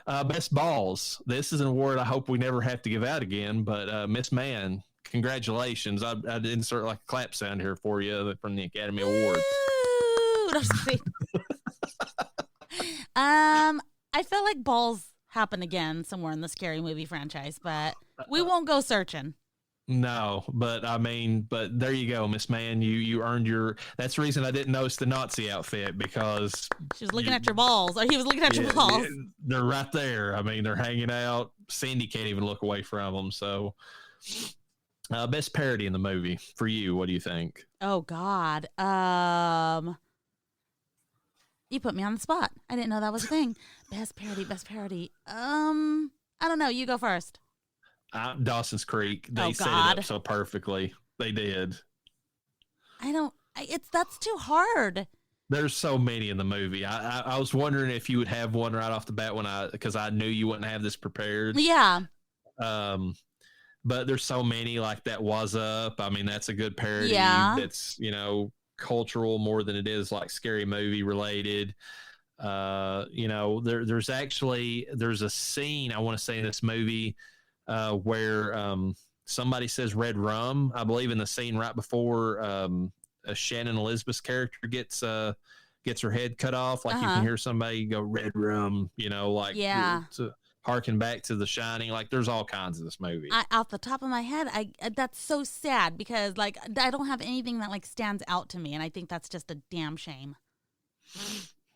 Speaker 4: Best balls. This is an award I hope we never have to give out again. But Miss Mann, congratulations! I'd insert like a clap sound here for you from the Academy Awards.
Speaker 3: I feel like balls happen again somewhere in the Scary Movie franchise, but we won't go searching.
Speaker 4: No, but I mean, but there you go, Miss Mann. You earned your. That's the reason I didn't notice the Nazi outfit, because
Speaker 3: she was looking at your balls, or he was looking at your balls.
Speaker 4: They're right there. I mean, they're hanging out. Sandy can't even look away from them. So, best parody in the movie for you. What do you think?
Speaker 3: Oh God. You put me on the spot. I didn't know that was a thing. Best parody. I don't know. You go first.
Speaker 4: Dawson's Creek. They set it up so perfectly. They did.
Speaker 3: That's too hard.
Speaker 4: There's so many in the movie. I was wondering if you would have one right off the bat because I knew you wouldn't have this prepared.
Speaker 3: Yeah.
Speaker 4: But there's so many, like that Was Up. I mean, that's a good parody.
Speaker 3: Yeah.
Speaker 4: That's, cultural more than it is like scary movie related. There's a scene I want to say in this movie where somebody says red rum, I believe, in the scene right before Shannon Elizabeth's character gets her head cut off. Like you can hear somebody go red rum, to harken back to The Shining. Like there's all kinds of this movie.
Speaker 3: Off the top of my head, that's so sad, because like I don't have anything that like stands out to me, and I think that's just a damn shame.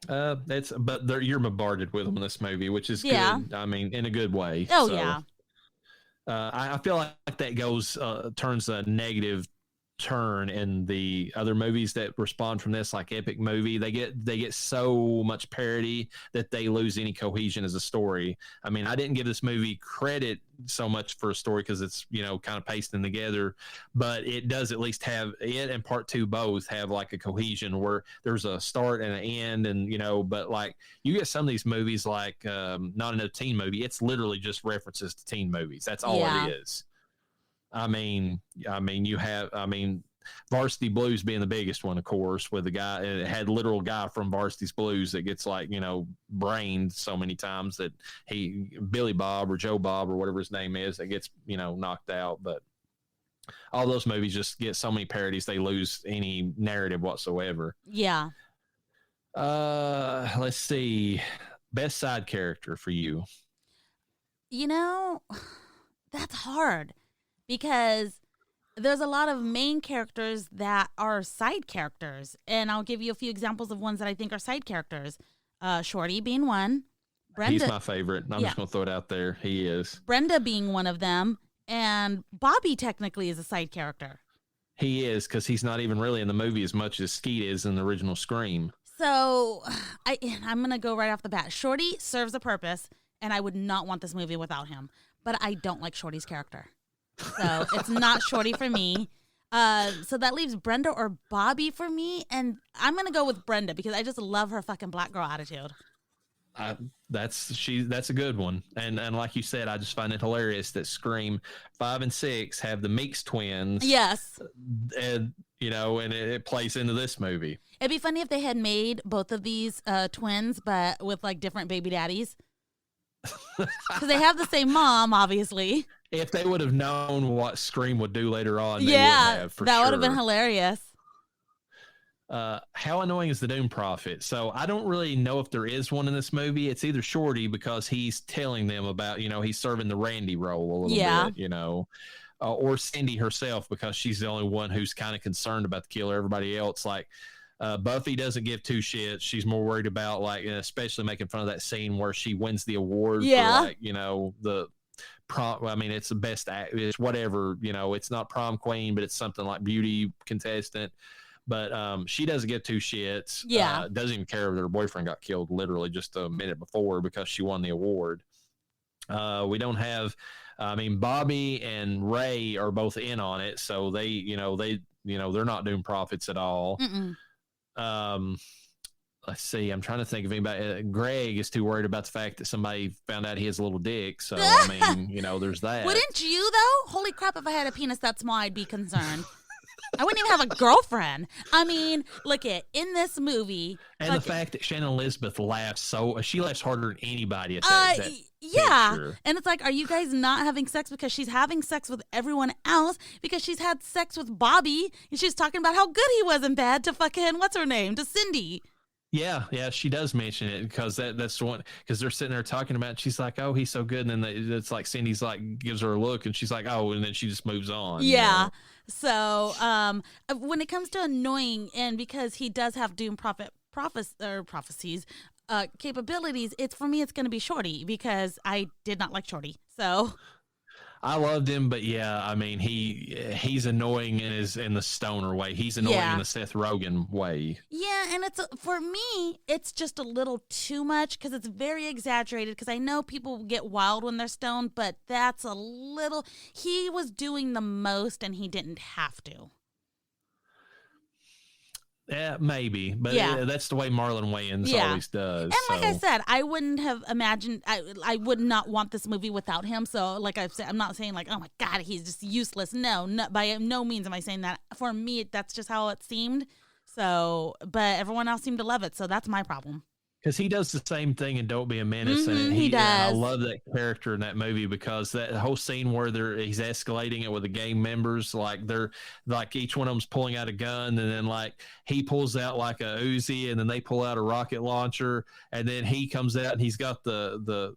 Speaker 4: You're bombarded with them in this movie, which is good. I mean, in a good way.
Speaker 3: Oh, yeah.
Speaker 4: I feel like that turns a negative turn in the other movies that respond from this, like Epic Movie. They get so much parody that they lose any cohesion as a story. I mean, I didn't give this movie credit so much for a story because it's kind of pasting together, but it does at least have it, and part 2 both have like a cohesion where there's a start and an end, and but like you get some of these movies like Not Another Teen Movie, it's literally just references to teen movies. That's all it is. I mean, Varsity Blues being the biggest one, of course, with the guy. It had literal guy from Varsity Blues that gets brained so many times that Billy Bob or Joe Bob or whatever his name is, that gets knocked out. But all those movies just get so many parodies they lose any narrative whatsoever.
Speaker 3: Yeah.
Speaker 4: Let's see, best side character for you.
Speaker 3: That's hard, because there's a lot of main characters that are side characters, and I'll give you a few examples of ones that I think are side characters. Shorty being one. Brenda,
Speaker 4: he's my favorite. I'm just going to throw it out there. He is.
Speaker 3: Brenda being one of them, and Bobby technically is a side character.
Speaker 4: He is, because he's not even really in the movie as much as Skeet is in the original Scream.
Speaker 3: So I'm going to go right off the bat. Shorty serves a purpose, and I would not want this movie without him, but I don't like Shorty's character. So it's not Shorty for me. So that leaves Brenda or Bobby for me, and I'm gonna go with Brenda because I just love her fucking black girl attitude.
Speaker 4: That's a good one, and like you said, I just find it hilarious that Scream 5 and 6 have the Meeks twins.
Speaker 3: Yes,
Speaker 4: and and it plays into this movie.
Speaker 3: It'd be funny if they had made both of these twins, but with like different baby daddies, because they have the same mom, obviously.
Speaker 4: If they would have known what Scream would do later on, they would have, for
Speaker 3: that
Speaker 4: sure.
Speaker 3: would have been hilarious.
Speaker 4: how annoying is the Doom Prophet? So I don't really know if there is one in this movie. It's either Shorty because he's telling them about, he's serving the Randy role a little bit, or Cindy herself because she's the only one who's kind of concerned about the killer. Everybody else, like Buffy, doesn't give two shits. She's more worried about, like, especially making fun of that scene where she wins the award for, like, the prom. I mean, it's the best act. It's whatever, it's not prom queen, but it's something like beauty contestant. But she doesn't give two shits.
Speaker 3: Yeah.
Speaker 4: Doesn't even care if her boyfriend got killed literally just a minute before because she won the award. We don't have, Bobby and Ray are both in on it. So they're not Doom Prophets at all. Let's see. I'm trying to think of anybody. Greg is too worried about the fact that somebody found out he has a little dick. So, there's that.
Speaker 3: Wouldn't you, though? Holy crap, if I had a penis that small, I'd be concerned. I wouldn't even have a girlfriend. I mean, look in this movie.
Speaker 4: And the fact that Shannon Elizabeth laughs she laughs harder than anybody at that picture.
Speaker 3: And it's like, are you guys not having sex because she's having sex with everyone else? Because she's had sex with Bobby and she's talking about how good he was in bed to fucking, what's her name? To Cindy.
Speaker 4: Yeah, she does mention it because that's the one, because they're sitting there talking about it. She's like, oh, he's so good. And then it's like Cindy's like, gives her a look and she's like, oh, and then she just moves on.
Speaker 3: Yeah. So when it comes to annoying, and because he does have Doom prophecies, capabilities, for me, it's going to be Shorty because I did not like Shorty. So
Speaker 4: I loved him, but he's annoying in the stoner way. He's annoying in the Seth Rogen way. Yeah,
Speaker 3: and for me, it's just a little too much because it's very exaggerated. Because I know people get wild when they're stoned, but that's a little. He was doing the most, and he didn't have to.
Speaker 4: Yeah, maybe, but that's the way Marlon Wayans always does.
Speaker 3: And like I said, I wouldn't have imagined. I would not want this movie without him. So, like I've said, I'm not saying like, oh my God, he's just useless. No, by no means am I saying that. For me, that's just how it seemed. So, but everyone else seemed to love it. So that's my problem.
Speaker 4: Because he does the same thing in Don't Be a Menace, and
Speaker 3: he does.
Speaker 4: I love that character in that movie because that whole scene where he's escalating it with the gang members, like they're like each one of them's pulling out a gun, and then like he pulls out like a Uzi, and then they pull out a rocket launcher, and then he comes out and he's got the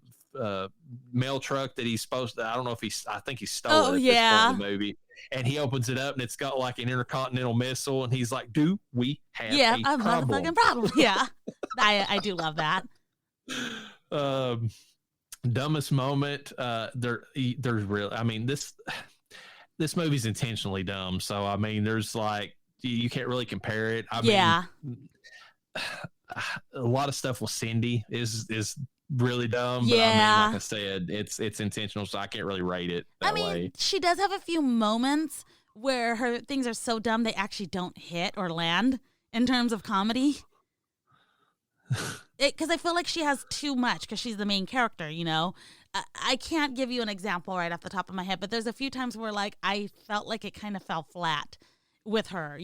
Speaker 4: mail truck that he's supposed to. I think he stole it at this point in the movie. And he opens it up, and it's got like an intercontinental missile, and he's like, "Do we have a
Speaker 3: motherfucking problem?" Yeah, I do love that.
Speaker 4: Dumbest moment. There's real. I mean, this movie's intentionally dumb. So there's like you can't really compare it. I mean, a lot of stuff with Cindy is really dumb. But like I said, it's intentional, so I can't really rate it that way.
Speaker 3: She does have a few moments where her things are so dumb they actually don't hit or land in terms of comedy. Because I feel like she has too much because she's the main character, I can't give you an example right off the top of my head, but there's a few times where like I felt like it kind of fell flat with her,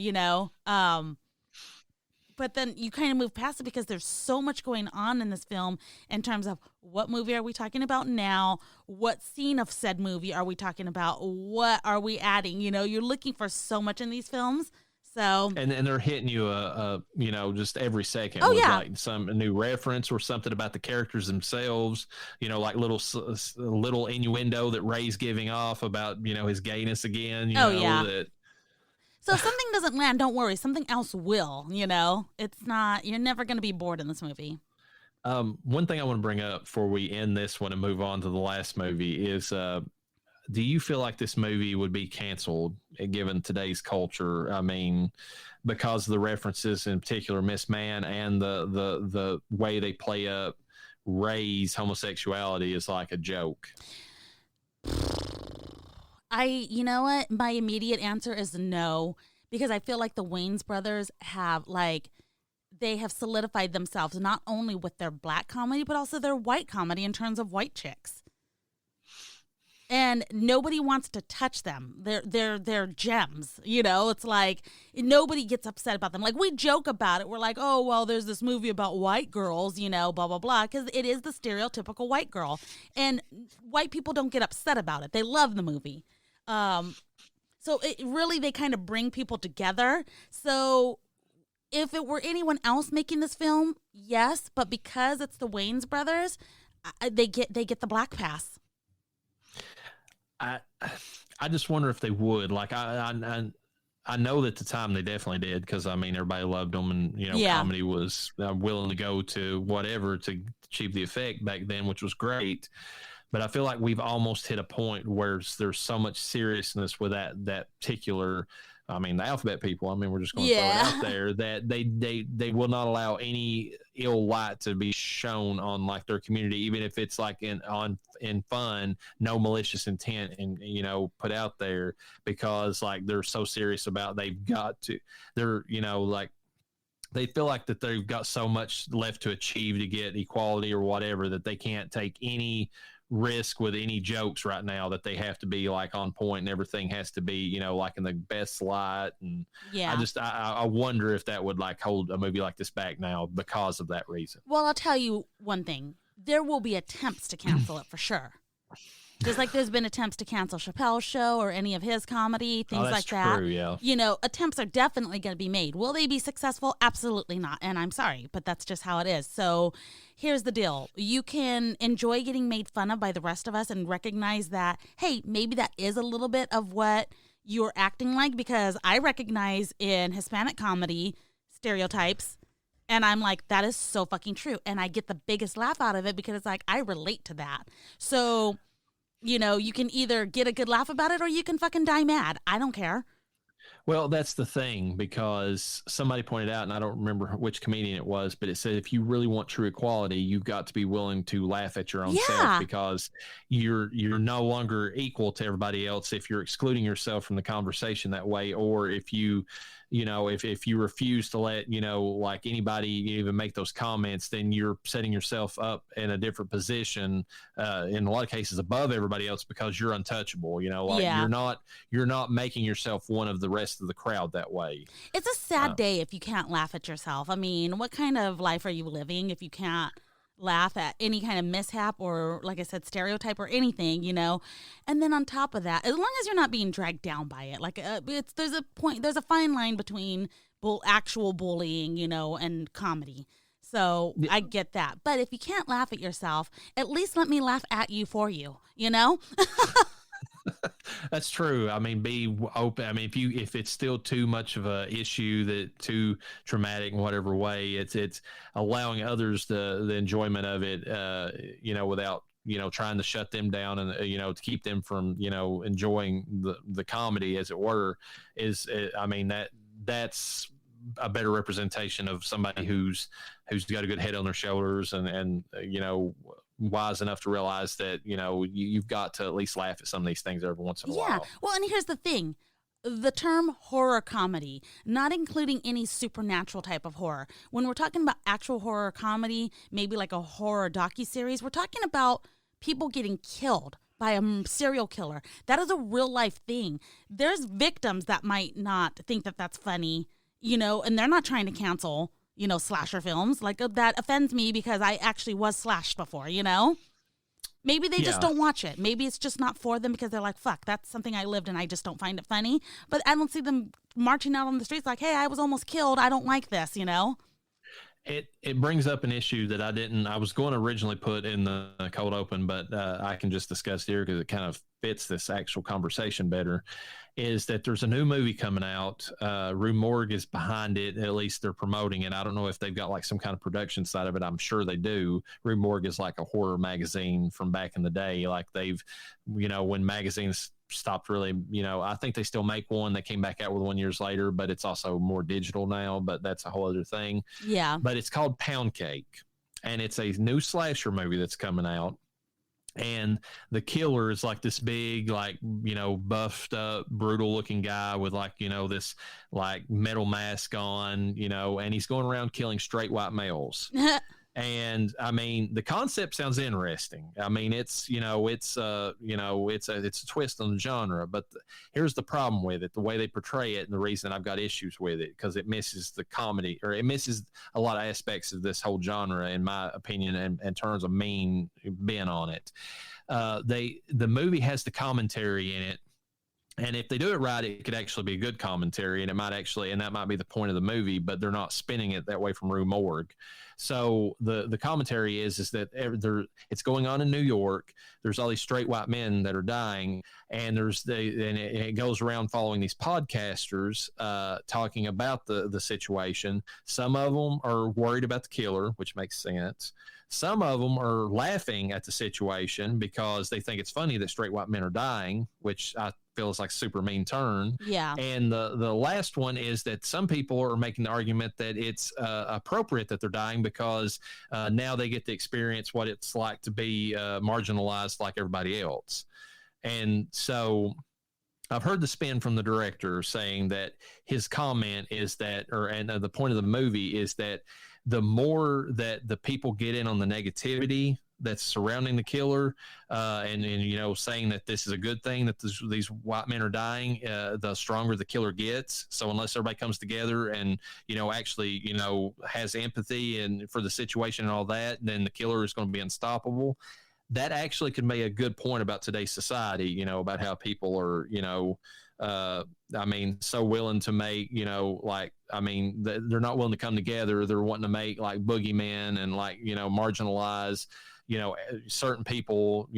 Speaker 3: But then you kind of move past it because there's so much going on in this film in terms of what movie are we talking about now? What scene of said movie are we talking about? What are we adding? You're looking for so much in these films. So
Speaker 4: and they're hitting you, just every second
Speaker 3: with
Speaker 4: like some new reference or something about the characters themselves. Like little innuendo that Ray's giving off about his gayness again. That.
Speaker 3: So if something doesn't land, don't worry. Something else will, It's not, you're never going to be bored in this movie.
Speaker 4: One thing I want to bring up before we end this one and move on to the last movie is, do you feel like this movie would be canceled given today's culture? I mean, because of the references, in particular, Miss Man, and the way they play up Ray's homosexuality is like a joke.
Speaker 3: You know what? My immediate answer is no, because I feel like the Wayans brothers they have solidified themselves not only with their black comedy, but also their white comedy in terms of white chicks. And nobody wants to touch them. They're gems, It's like nobody gets upset about them. Like we joke about it. We're like, oh, well, there's this movie about white girls, blah, blah, blah, because it is the stereotypical white girl. And white people don't get upset about it. They love the movie. So it really, they kind of bring people together. So if it were anyone else making this film, yes, but because it's the Wayans brothers, they get the black pass.
Speaker 4: I just wonder if they would. Like, I know that at the time they definitely did, because I mean everybody loved them, and comedy was willing to go to whatever to achieve the effect back then, which was great. But I feel like we've almost hit a point where there's so much seriousness with that particular. I mean, the alphabet people. I mean, we're just going to throw it out there that they will not allow any ill light to be shown on like their community, even if it's like in fun, no malicious intent, and put out there, because like they're so serious about they feel like that they've got so much left to achieve to get equality or whatever, that they can't take any risk with any jokes right now, that they have to be like on point and everything has to be like in the best light. And I wonder if that would like hold a movie like this back now because of that reason.
Speaker 3: Well, I'll tell you one thing, there will be attempts to cancel it for sure. Just like there's been attempts to cancel Chappelle's show or any of his comedy, things like that.
Speaker 4: True, yeah.
Speaker 3: Attempts are definitely going to be made. Will they be successful? Absolutely not. And I'm sorry, but that's just how it is. So here's the deal. You can enjoy getting made fun of by the rest of us and recognize that, hey, maybe that is a little bit of what you're acting like, because I recognize in Hispanic comedy stereotypes. And I'm like, that is so fucking true. And I get the biggest laugh out of it because it's like, I relate to that. So you can either get a good laugh about it or you can fucking die mad. I don't care.
Speaker 4: Well, that's the thing, because somebody pointed out, and I don't remember which comedian it was, but it said if you really want true equality, you've got to be willing to laugh at your own self, because you're no longer equal to everybody else if you're excluding yourself from the conversation that way, or if you if you refuse to let like anybody even make those comments, then you're setting yourself up in a different position, in a lot of cases above everybody else, because you're untouchable. You're not making yourself one of the rest of the crowd that way.
Speaker 3: It's a sad day if you can't laugh at yourself. I mean, what kind of life are you living if you can't laugh at any kind of mishap or, like I said, stereotype or anything, And then on top of that, as long as you're not being dragged down by it, like there's a fine line between actual bullying, and comedy. So I get that. But if you can't laugh at yourself, at least let me laugh at you for you,
Speaker 4: That's true. I mean, be open. I mean, if it's still too much of a issue, that too traumatic in whatever way, it's allowing others the enjoyment of it, without trying to shut them down and to keep them from enjoying the comedy, as it were. That's a better representation of somebody who's got a good head on their shoulders and wise enough to realize that you've got to at least laugh at some of these things every once in a while. Well,
Speaker 3: and here's the thing. The term horror comedy, not including any supernatural type of horror. When we're talking about actual horror comedy, maybe like a horror docuseries, we're talking about people getting killed by a serial killer. That is a real life thing. There's victims that might not think that that's funny, and they're not trying to cancel slasher films. Like, that offends me because I actually was slashed before, Maybe they just don't watch it. Maybe it's just not for them because they're like, fuck, that's something I lived and I just don't find it funny. But I don't see them marching out on the streets like, hey, I was almost killed. I don't like this,
Speaker 4: It brings up an issue that I was going to originally put in the cold open, but I can just discuss here because it kind of fits this actual conversation better, is that there's a new movie coming out. Rue Morgue is behind it. At least they're promoting it. I don't know if they've got like some kind of production side of it. I'm sure they do. Rue Morgue is like a horror magazine from back in the day. Like they've, when magazines stopped really, I think they still make one. They came back out with one years later, but it's also more digital now, but that's a whole other thing.
Speaker 3: Yeah.
Speaker 4: But it's called Pound Cake, and it's a new slasher movie that's coming out. And the killer is like this big, like, buffed up, brutal looking guy with like, this like metal mask on, and he's going around killing straight white males. And I mean, the concept sounds interesting. I mean, it's a twist on the genre, but here's the problem with it: the way they portray it, and the reason I've got issues with it, because it misses the comedy, or it misses a lot of aspects of this whole genre, in my opinion, and turns a mean bent on it. The movie has the commentary in it And if they do it right, it could actually be a good commentary, and that might be the point of the movie, but they're not spinning it that way from Rue Morgue. So the commentary is that it's going on in New York. There's all these straight white men that are dying, and it goes around following these podcasters talking about the situation. Some of them are worried about the killer, which makes sense. Some of them are laughing at the situation because they think it's funny that straight white men are dying, which I feel is like a super mean turn.
Speaker 3: Yeah.
Speaker 4: And the last one is that some people are making the argument that it's appropriate that they're dying because now they get to experience what it's like to be marginalized like everybody else. And so I've heard the spin from the director saying that his comment is that, the point of the movie is that the more that the people get in on the negativity that's surrounding the killer, and saying that this is a good thing that these white men are dying, the stronger the killer gets. So unless everybody comes together and actually has empathy and for the situation and all that, then the killer is going to be unstoppable. That actually could make a good point about today's society, about how people are, so willing to make, they're not willing to come together. They're wanting to make like boogeymen and marginalize, certain people,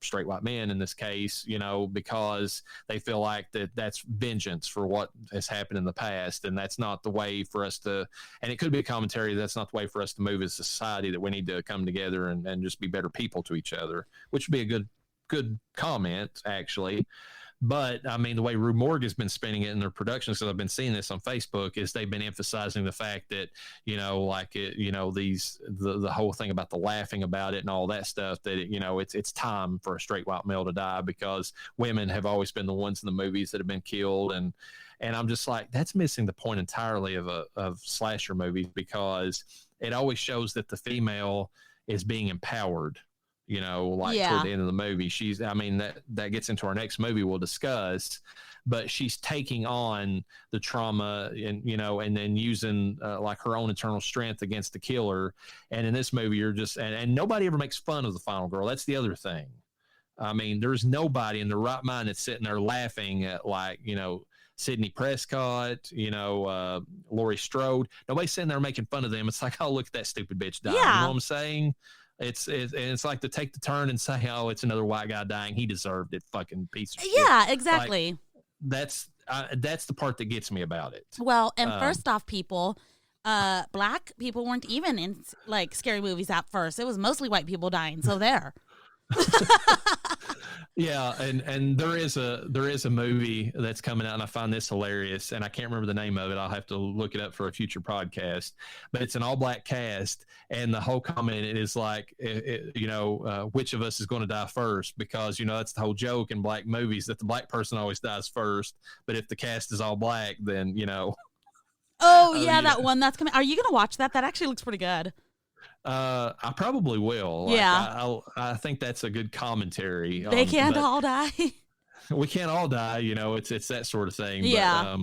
Speaker 4: straight white men in this case, because they feel like that's vengeance for what has happened in the past. And that's not the way for us to, and it could be a commentary. That's not the way for us to move as a society, that we need to come together and just be better people to each other, which would be a good comment actually. But I mean, the way Rue Morgue has been spinning it in their productions, because I've been seeing this on Facebook, is they've been emphasizing the fact that, the whole thing about the laughing about it and all that stuff, that, it's time for a straight white male to die because women have always been the ones in the movies that have been killed. And I'm just like, that's missing the point entirely of slasher movies, because it always shows that the female is being empowered. Toward the end of the movie, that gets into our next movie we'll discuss, but she's taking on the trauma and then using her own internal strength against the killer. And in this movie, you're just, and nobody ever makes fun of the final girl. That's the other thing. I mean, there's nobody in their right mind that's sitting there laughing at Sidney Prescott, Laurie Strode. Nobody's sitting there making fun of them. It's like, oh, look at that stupid bitch die.
Speaker 3: Yeah.
Speaker 4: You know what I'm saying? It's like to take the turn and say, oh, it's another white guy dying. He deserved it, fucking piece of shit.
Speaker 3: Yeah, exactly.
Speaker 4: That's the part that gets me about it.
Speaker 3: Well, and first off, black people weren't even in scary movies at first. It was mostly white people dying. So there.
Speaker 4: Yeah, and there is a movie that's coming out, and I find this hilarious, and I can't remember the name of it. I'll have to look it up for a future podcast. But it's an all-black cast, and the whole comment is like, which of us is going to die first? Because that's the whole joke in black movies, that the black person always dies first. But if the cast is all black, then
Speaker 3: Oh yeah, that one that's coming. Are you going to watch that? That actually looks pretty good.
Speaker 4: I probably will.
Speaker 3: Yeah.
Speaker 4: I think that's a good commentary.
Speaker 3: They can't all die.
Speaker 4: We can't all die, it's that sort of thing.
Speaker 3: Yeah.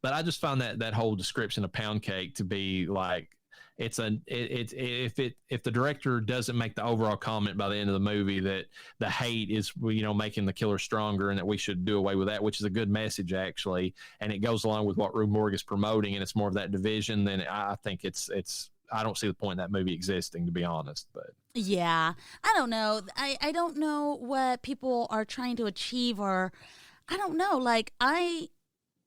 Speaker 4: But I just found that whole description of pound cake to be like, if the director doesn't make the overall comment by the end of the movie that the hate is, making the killer stronger and that we should do away with that, which is a good message actually. And it goes along with what Rue Morgue is promoting, and it's more of that division, then I think I don't see the point in that movie existing, to be honest. But
Speaker 3: yeah, I don't know. I don't know what people are trying to achieve, or I don't know. I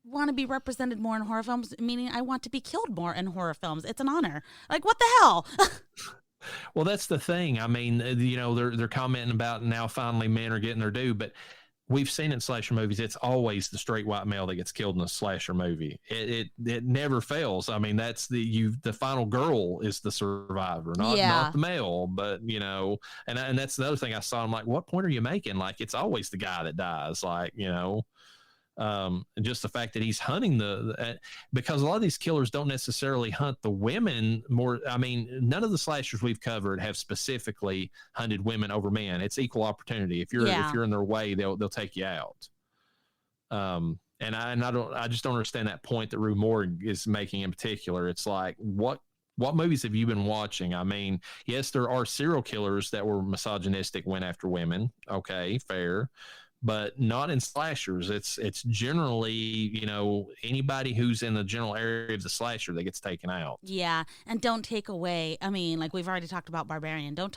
Speaker 3: want to be represented more in horror films, meaning I want to be killed more in horror films. It's an honor. What the hell?
Speaker 4: Well, that's the thing. I mean, they're commenting about now finally men are getting their due, but we've seen in slasher movies, it's always the straight white male that gets killed in a slasher movie. It never fails. I mean, that's the final girl is the survivor, not the male. But and that's the other thing I saw. I'm like, what point are you making? It's always the guy that dies. And just the fact that he's hunting because a lot of these killers don't necessarily hunt the women more. I mean, none of the slashers we've covered have specifically hunted women over men. It's equal opportunity. If you're in their way, they'll take you out. And I just don't understand that point that Rue Morgue is making in particular. It's like, what movies have you been watching? I mean, yes, there are serial killers that were misogynistic, went after women. Okay, fair. but not in slashers. It's generally, you know, anybody who's in the general area of the slasher that gets taken out.
Speaker 3: Yeah, and don't take away, I mean, like we've already talked about Barbarian. Don't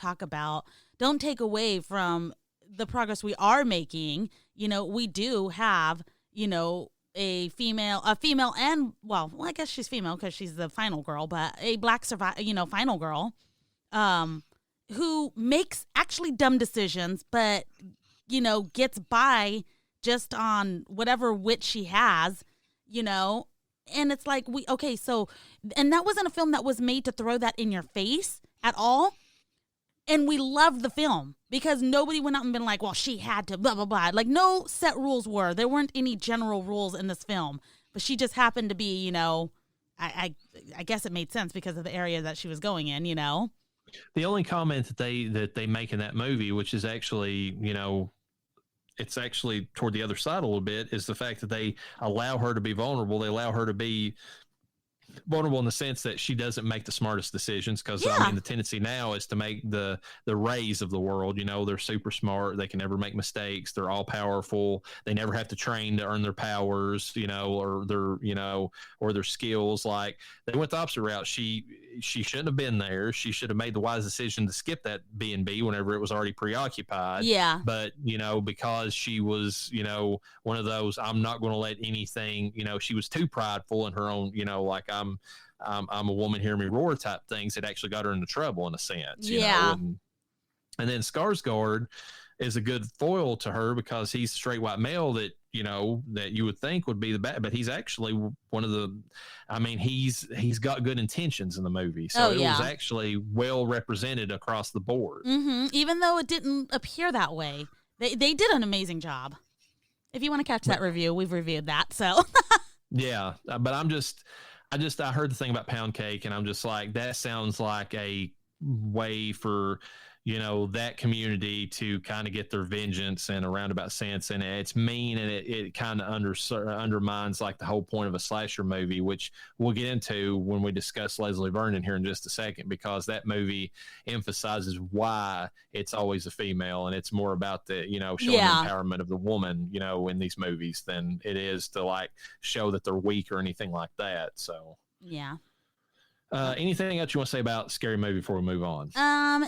Speaker 3: take away from the progress we are making. You know, we do have, you know, a female and, well, I guess she's female because she's the final girl, but a black final girl who makes actually dumb decisions, but, you know, gets by just on whatever wit she has, you know. And it's like, and that wasn't a film that was made to throw that in your face at all. And we loved the film because nobody went out and been like, well, she had to blah, blah, blah. Like, no set rules were. There weren't any general rules in this film. But she just happened to be, you know, I guess it made sense because of the area that she was going in, you know.
Speaker 4: The only comment that they make in that movie, which is actually, you know, it's actually toward the other side a little bit, is the fact that they allow her to be vulnerable. They allow her to be vulnerable in the sense that she doesn't make the smartest decisions, because I mean the tendency now is to make the Rays of the world, you know, they're super smart, they can never make mistakes, they're all powerful, they never have to train to earn their powers, you know, or their, you know, or their skills. Like, they went the opposite route. She shouldn't have been there. She should have made the wise decision to skip that B&B whenever it was already preoccupied. Yeah. But, you know, because she was, you know, one of those, I'm not going to let anything, you know, she was too prideful in her own, you know, like, I'm a woman, hear me roar type things that actually got her into trouble in a sense. You know? And then Skarsgård is a good foil to her because he's a straight white male that, you know, that you would think would be the bad, but he's actually one of the, I mean, he's got good intentions in the movie. So it was actually well represented across the board. Mm-hmm. Even though it didn't appear that way. They did an amazing job. If you want to catch that review, we've reviewed that. So yeah, but I heard the thing about pound cake and I'm just like, that sounds like a way for, you know, that community to kind of get their vengeance in a roundabout sense. And it's mean, and it kind of undermines like the whole point of a slasher movie, which we'll get into when we discuss Leslie Vernon here in just a second, because that movie emphasizes why it's always a female, and it's more about the, you know, showing the empowerment of the woman, you know, in these movies than it is to like show that they're weak or anything like that. So yeah. Anything else you want to say about Scary Movie before we move on?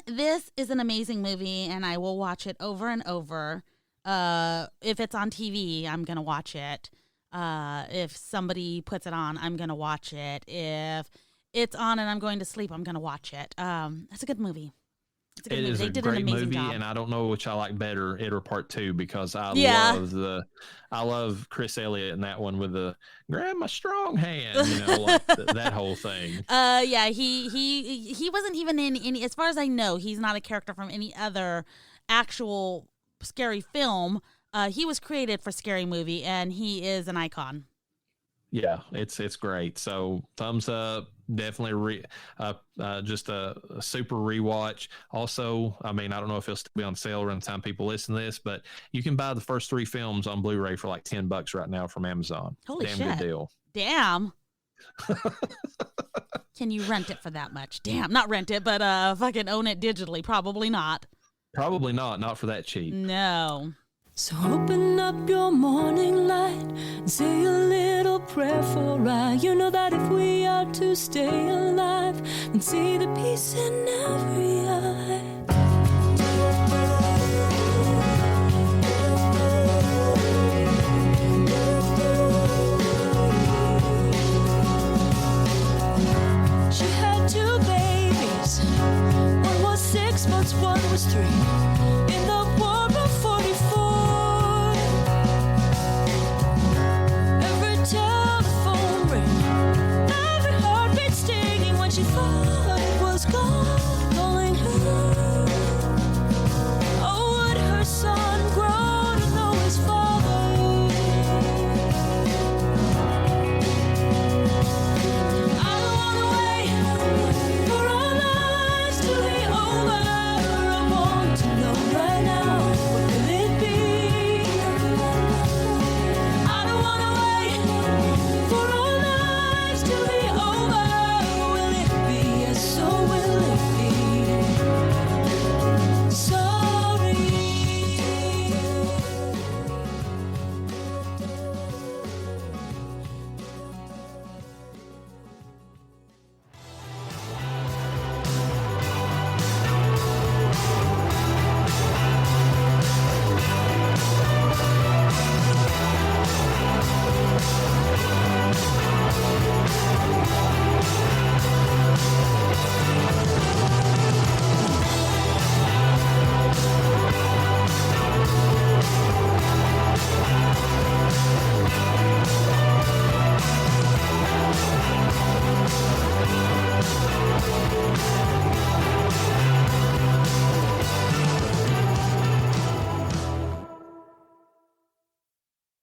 Speaker 4: This is an amazing movie, and I will watch it over and over. If it's on TV, I'm going to watch it. If somebody puts it on, I'm going to watch it. If it's on and I'm going to sleep, I'm going to watch it. It's a good movie. It's a good movie. Is
Speaker 3: they
Speaker 4: a
Speaker 3: did
Speaker 4: great
Speaker 3: an amazing
Speaker 4: movie,
Speaker 3: job.
Speaker 4: And I don't know which I like better, it or part two, because I love Chris Elliott in that one with the grab my strong hand, you know, like that whole thing. Yeah, he wasn't even in any, as far as I know, he's not a character from any other actual scary film. He was created for Scary Movie, and he is an icon. Yeah, it's great. So thumbs up. Definitely just a super rewatch. Also, I mean, I don't know if it'll still be on sale around the time people listen to this, but you can buy the first 3 films on Blu-ray for like $10 right now from Amazon. Holy shit. Damn good deal. Damn. Can you rent it for that much? Damn, not rent it, but fucking own it digitally. Probably not. Probably not for that cheap. No.
Speaker 5: So open up your morning light and say a little prayer for I. You know that if we are to stay alive and see the peace in every eye. She had 2 babies. One was 6 months, one was 3.